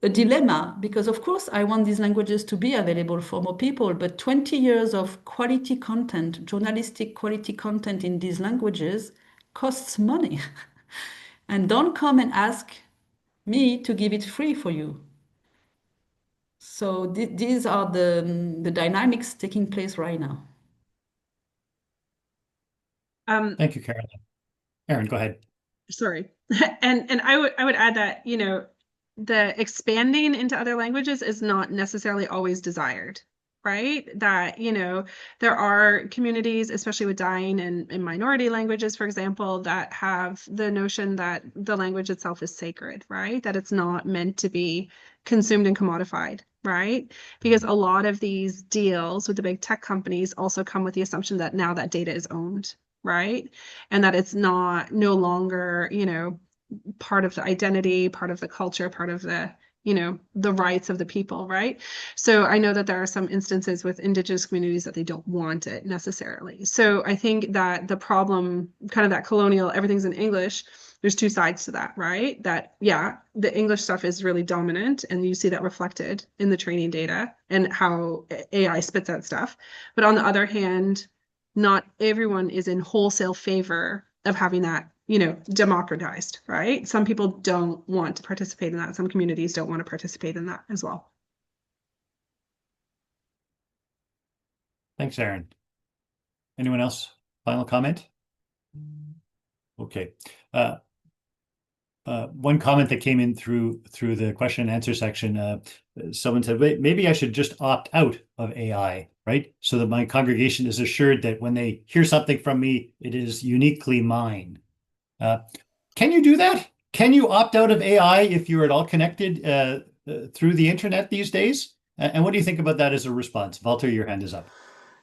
dilemma because, of course, I want these languages to be available for more people, but 20 years of quality content, journalistic quality content in these languages costs money. And don't come and ask me to give it free for you. So these are the dynamics taking place right now. Thank you, Carolyn. Erin, go ahead. Sorry. And I would add that, the expanding into other languages is not necessarily always desired, right? That, there are communities, especially with dying and minority languages, for example, that have the notion that the language itself is sacred, right? That it's not meant to be consumed and commodified, right? Because a lot of these deals with the big tech companies also come with the assumption that now that data is owned, right? And that it's no longer, part of the identity, part of the culture, part of the, the rights of the people, right? So I know that there are some instances with Indigenous communities that they don't want it necessarily. So I think that the problem, kind of that colonial, everything's in English, there's two sides to that, right? That, yeah, the English stuff is really dominant and you see that reflected in the training data and how AI spits out stuff. But on the other hand, not everyone is in wholesale favor of having that, democratized, right? Some people don't want to participate in that. Some communities don't want to participate in that as well. Thanks, Erin. Anyone else? Final comment? Okay. One comment that came in through the question and answer section, someone said, wait, maybe I should just opt out of AI, right? So that my congregation is assured that when they hear something from me, it is uniquely mine. Can you do that? Can you opt out of AI if you're at all connected through the internet these days? And what do you think about that as a response? Walter, your hand is up.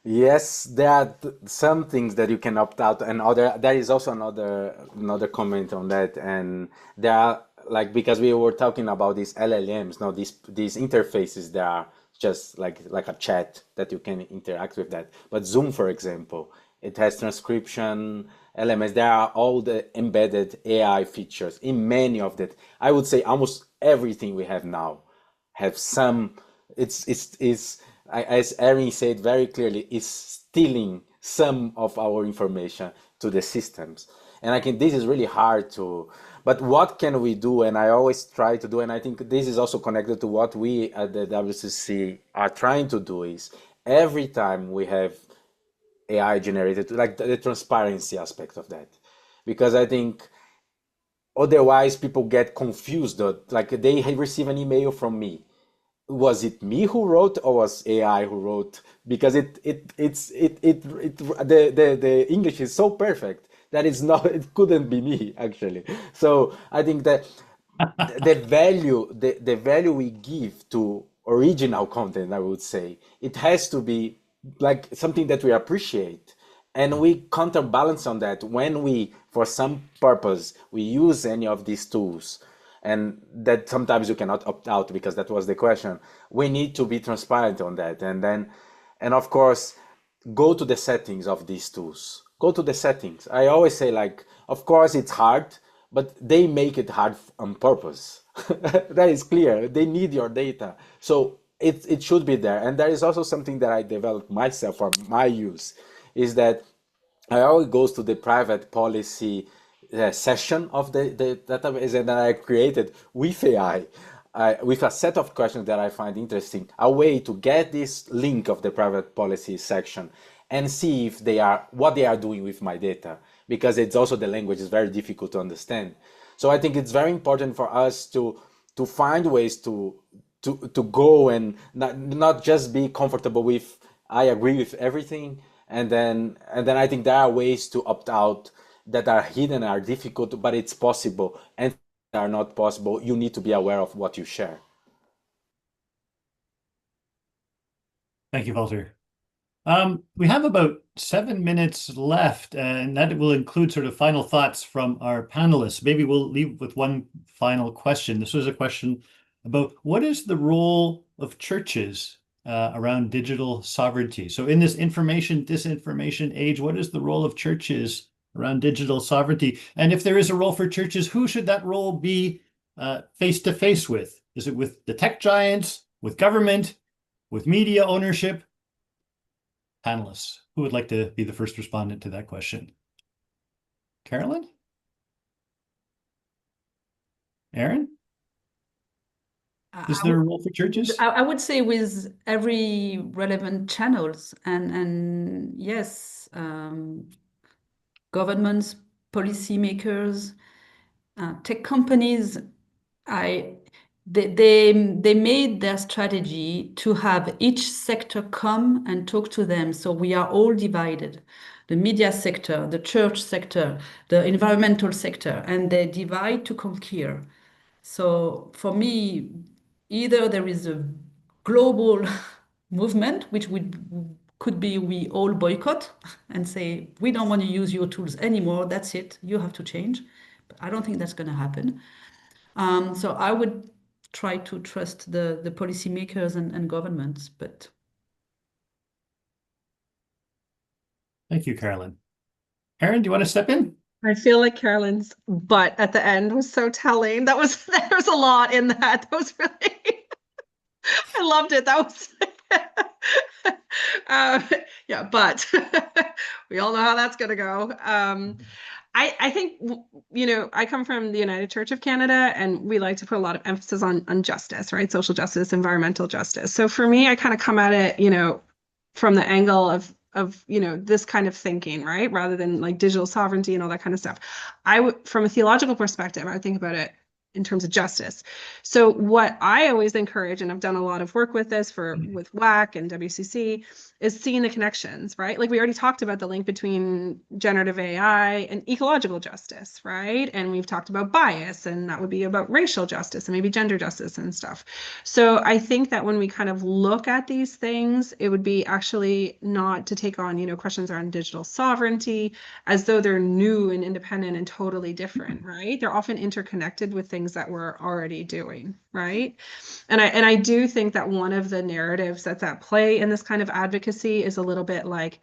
Yes, there are some things that you can opt out, and there is also another comment on that, and there are, like, because we were talking about these LLMs, now these interfaces that are just like a chat that you can interact with that. But Zoom, for example, it has transcription elements. There are all the embedded AI features in many of that. I would say almost everything we have now have some, as Erin said very clearly, is stealing some of our information to the systems. And I think this is really hard to, but what can we do? And I always try to do, and I think this is also connected to what we at the WCC are trying to do, is every time we have AI generated, like the transparency aspect of that. Because I think otherwise people get confused, like they receive an email from me, was it me who wrote or was AI who wrote? Because the English is so perfect that it's not, it couldn't be me actually. So I think that the value we give to original content, I would say, it has to be like something that we appreciate. And we counterbalance on that when we, for some purpose, we use any of these tools, and that sometimes you cannot opt out because that was the question. We need to be transparent on that, and of course, go to the settings of these tools. Go to the settings. I always say, like, of course it's hard, but they make it hard on purpose. That is clear. They need your data, so it should be there. And there is also something that I developed myself for my use, is that I always goes to the private policy session of the database, and then I created with AI, with a set of questions that I find interesting, a way to get this link of the private policy section and see if they are, what they are doing with my data, because it's also, the language is very difficult to understand. So I think it's very important for us to find ways to go and not just be comfortable with, I agree with everything, and then I think there are ways to opt out that are hidden, are difficult, but it's possible, and are not possible. You need to be aware of what you share. Thank you, Walter. We have about 7 minutes left, and that will include sort of final thoughts from our panelists. Maybe we'll leave with one final question. This was a question about what is the role of churches around digital sovereignty? So in this information disinformation age, what is the role of churches around digital sovereignty? And if there is a role for churches, who should that role be face to face with? Is it with the tech giants, with government, with media ownership? Panelists, who would like to be the first respondent to that question? Carolyn? Erin? Is there a role for churches? I would say with every relevant channels, and yes, governments, policymakers, tech companies, they made their strategy to have each sector come and talk to them. So we are all divided. The media sector, the church sector, the environmental sector, and they divide to conquer. So for me, either there is a global movement, which could be we all boycott and say, we don't want to use your tools anymore. That's it. You have to change. But I don't think that's going to happen. So I would try to trust the policymakers and governments, but. Thank you, Carolyn. Erin, do you want to step in? I feel like Carolyn's butt at the end was so telling. There was a lot in that. That was really, I loved it. That was, yeah, but we all know how that's going to go. I think, I come from the United Church of Canada, and we like to put a lot of emphasis on justice, right? Social justice, environmental justice. So for me, I kind of come at it, from the angle of this kind of thinking, right? Rather than like digital sovereignty and all that kind of stuff. From a theological perspective, I would think about it in terms of justice. So what I always encourage, and I've done a lot of work with this with WAC and WCC, is seeing the connections, right? Like we already talked about the link between generative AI and ecological justice, right? And we've talked about bias, and that would be about racial justice and maybe gender justice and stuff. So I think that when we kind of look at these things, it would be actually not to take on, questions around digital sovereignty as though they're new and independent and totally different, right? They're often interconnected with things that we're already doing, right? And I do think that one of the narratives that's at play in this kind of advocacy is a little bit like,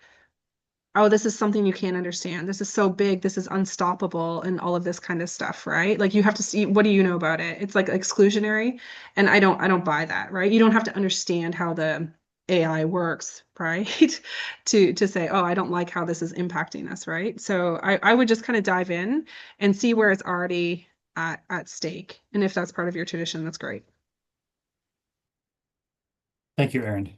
oh, this is something you can't understand. This is so big. This is unstoppable and all of this kind of stuff, right? Like you have to see, what do you know about it? It's like exclusionary. And I don't buy that, right? You don't have to understand how the AI works, right? To say, oh, I don't like how this is impacting us, right? So I would just kind of dive in and see where it's already at stake. And if that's part of your tradition, that's great. Thank you, Erin.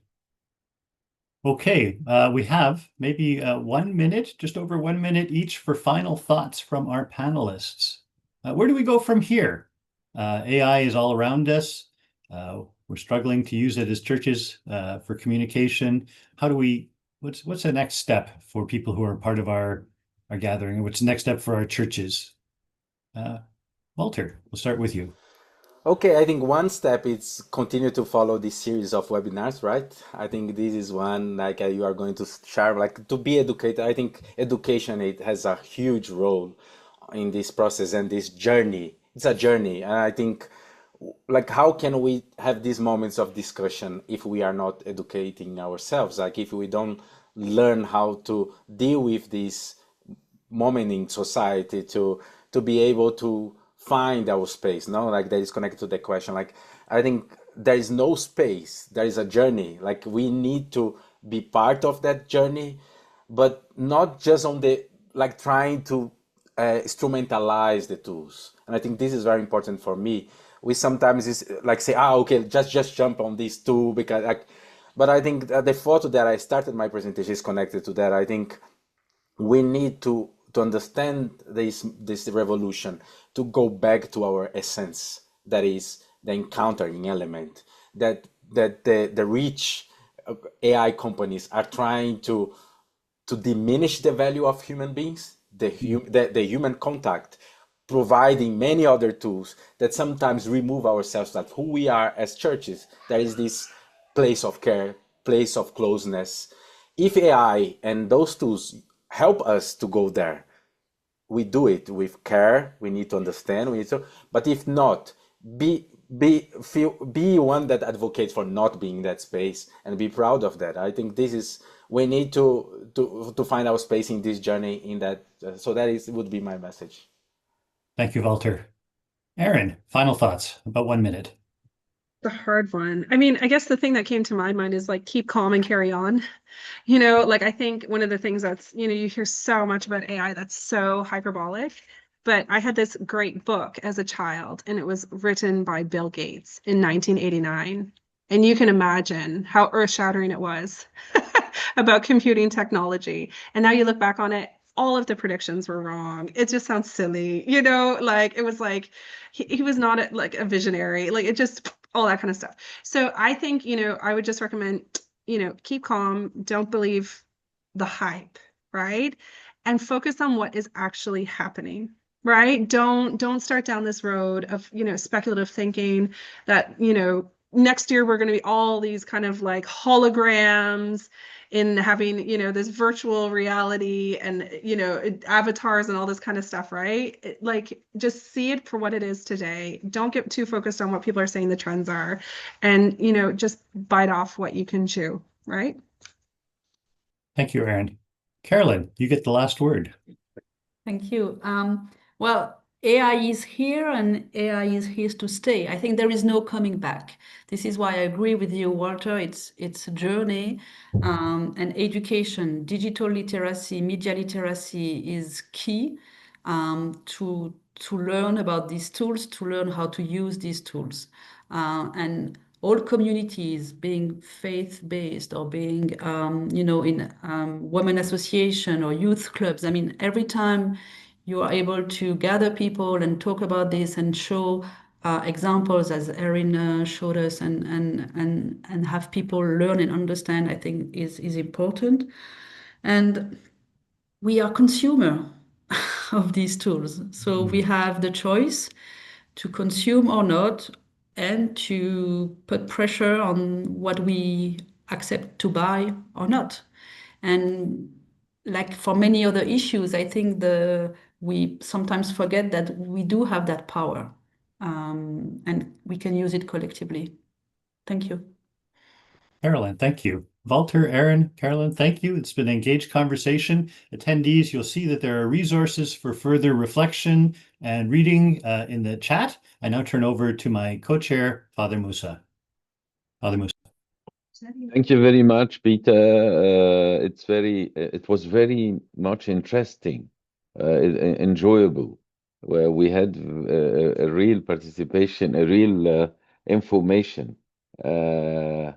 Okay, we have maybe 1 minute, just over 1 minute each for final thoughts from our panelists. Where do we go from here? AI is all around us. We're struggling to use it as churches for communication. What's the next step for people who are part of our gathering? What's the next step for our churches? Walter, we'll start with you. Okay, I think one step is continue to follow this series of webinars, right? I think this is one like you are going to share, like to be educated. I think education, it has a huge role in this process and this journey. It's a journey, and I think like how can we have these moments of discussion if we are not educating ourselves? Like if we don't learn how to deal with this moment in society to be able to find our space, no, like that is connected to the question. Like I think there is no space, there is a journey. Like we need to be part of that journey, but not just on the like trying to instrumentalize the tools. And I think this is very important for me. We sometimes is like say, okay, just jump on this tool because like, but I think that the photo that I started my presentation is connected to that. I think we need to understand this revolution, to go back to our essence, that is the encountering element, that the rich AI companies are trying to diminish the value of human beings, the human contact, providing many other tools that sometimes remove ourselves, that who we are as churches. There is this place of care, place of closeness. If AI and those tools help us to go there, we do it with care. We need to understand. We need to, but if not, be one that advocates for not being in that space and be proud of that. I think this is, we need to find our space in this journey. In that, so that is would be my message. Thank you, Walter. Erin, final thoughts, about 1 minute. The hard one. I mean, I guess the thing that came to my mind is like keep calm and carry on. You know, like I think one of the things that's, you know, you hear so much about AI that's so hyperbolic, but I had this great book as a child and it was written by Bill Gates in 1989. And you can imagine how earth-shattering it was about computing technology. And now you look back on it, all of the predictions were wrong. It just sounds silly, you know, like it was like he was not like a visionary, like it just all that kind of stuff. So I think, you know, I would just recommend, you know, keep calm, don't believe the hype, right? And focus on what is actually happening, right? Don't start down this road of, you know, speculative thinking that, you know, next year we're going to be all these kind of like holograms in having, you know, this virtual reality and, you know, avatars and all this kind of stuff, right? Like just see it for what it is today. Don't get too focused on what people are saying the trends are, and, you know, just bite off what you can chew, right? Thank you, Erin. Carolyn, you get the last word. Thank you. Well, AI is here and AI is here to stay. I think there is no coming back. This is why I agree with you, Walter. It's a journey, and education, digital literacy, media literacy is key to learn about these tools, to learn how to use these tools, and all communities, being faith-based or being, you know, in women association or youth clubs. I mean, every time you are able to gather people and talk about this and show examples, as Erin showed us, and have people learn and understand, I think is important. And we are consumer of these tools, so we have the choice to consume or not, and to put pressure on what we accept to buy or not. And like for many other issues, I think we sometimes forget that we do have that power, and we can use it collectively. Thank you. Carolyn, thank you. Walter, Aaron, Carolyn, thank you. It's been an engaged conversation. Attendees, you'll see that there are resources for further reflection and reading in the chat. I now turn over to my co-chair, Father Musa. Father Musa. Thank you very much, Peter. It was very much interesting, enjoyable, where we had a real participation, a real information. Uh,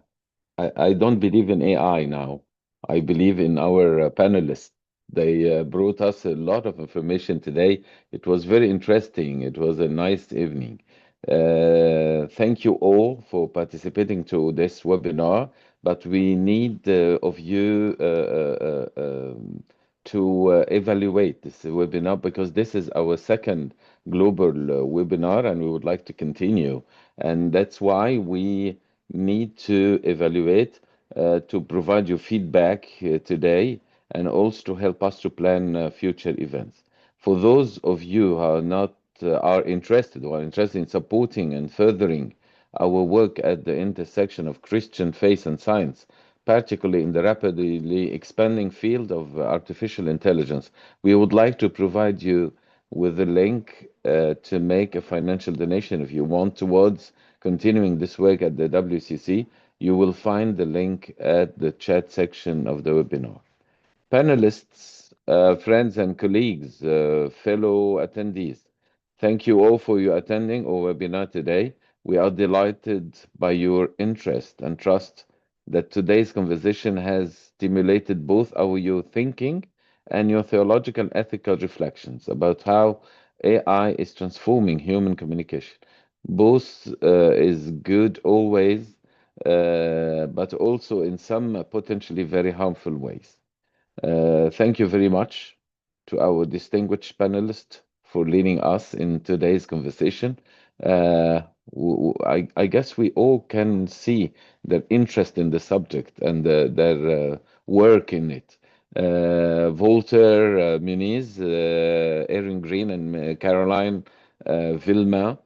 I don't believe in AI now. I believe in our panelists. They brought us a lot of information today. It was very interesting. It was a nice evening. Thank you all for participating to this webinar, but we need of you to evaluate this webinar because this is our second global webinar and we would like to continue. And that's why we need to evaluate to provide you feedback today and also to help us to plan future events. For those of you who are not are interested or are interested in supporting and furthering our work at the intersection of Christian faith and science, particularly in the rapidly expanding field of artificial intelligence, we would like to provide you with a link to make a financial donation if you want towards continuing this work at the WCC. You will find the link at the chat section of the webinar. Panelists, friends and colleagues, fellow attendees, thank you all for your attending our webinar today. We are delighted by your interest and trust that today's conversation has stimulated both your thinking and your theological ethical reflections about how AI is transforming human communication. Both is good always, but also in some potentially very harmful ways. Thank you very much to our distinguished panelists for leading us in today's conversation. I guess we all can see their interest in the subject and their work in it. Walter Muniz, Erin Green, and Caroline Vilma,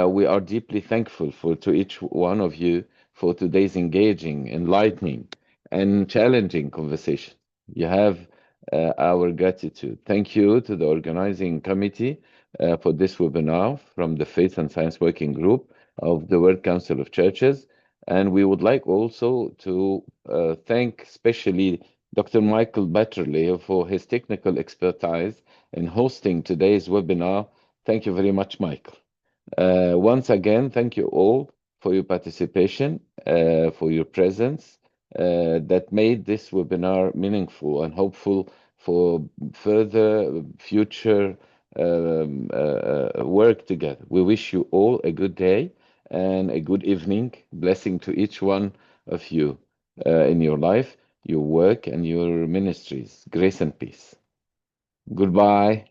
we are deeply thankful to each one of you for today's engaging, enlightening, and challenging conversation. You have our gratitude. Thank you to the organizing committee for this webinar from the Faith and Science Working Group of the World Council of Churches. And we would like also to thank especially Dr. Michael Batterley for his technical expertise in hosting today's webinar. Thank you very much, Michael. Once again, thank you all for your participation, for your presence that made this webinar meaningful and hopeful for further future work together. We wish you all a good day and a good evening. Blessing to each one of you in your life, your work, and your ministries. Grace and peace. Goodbye.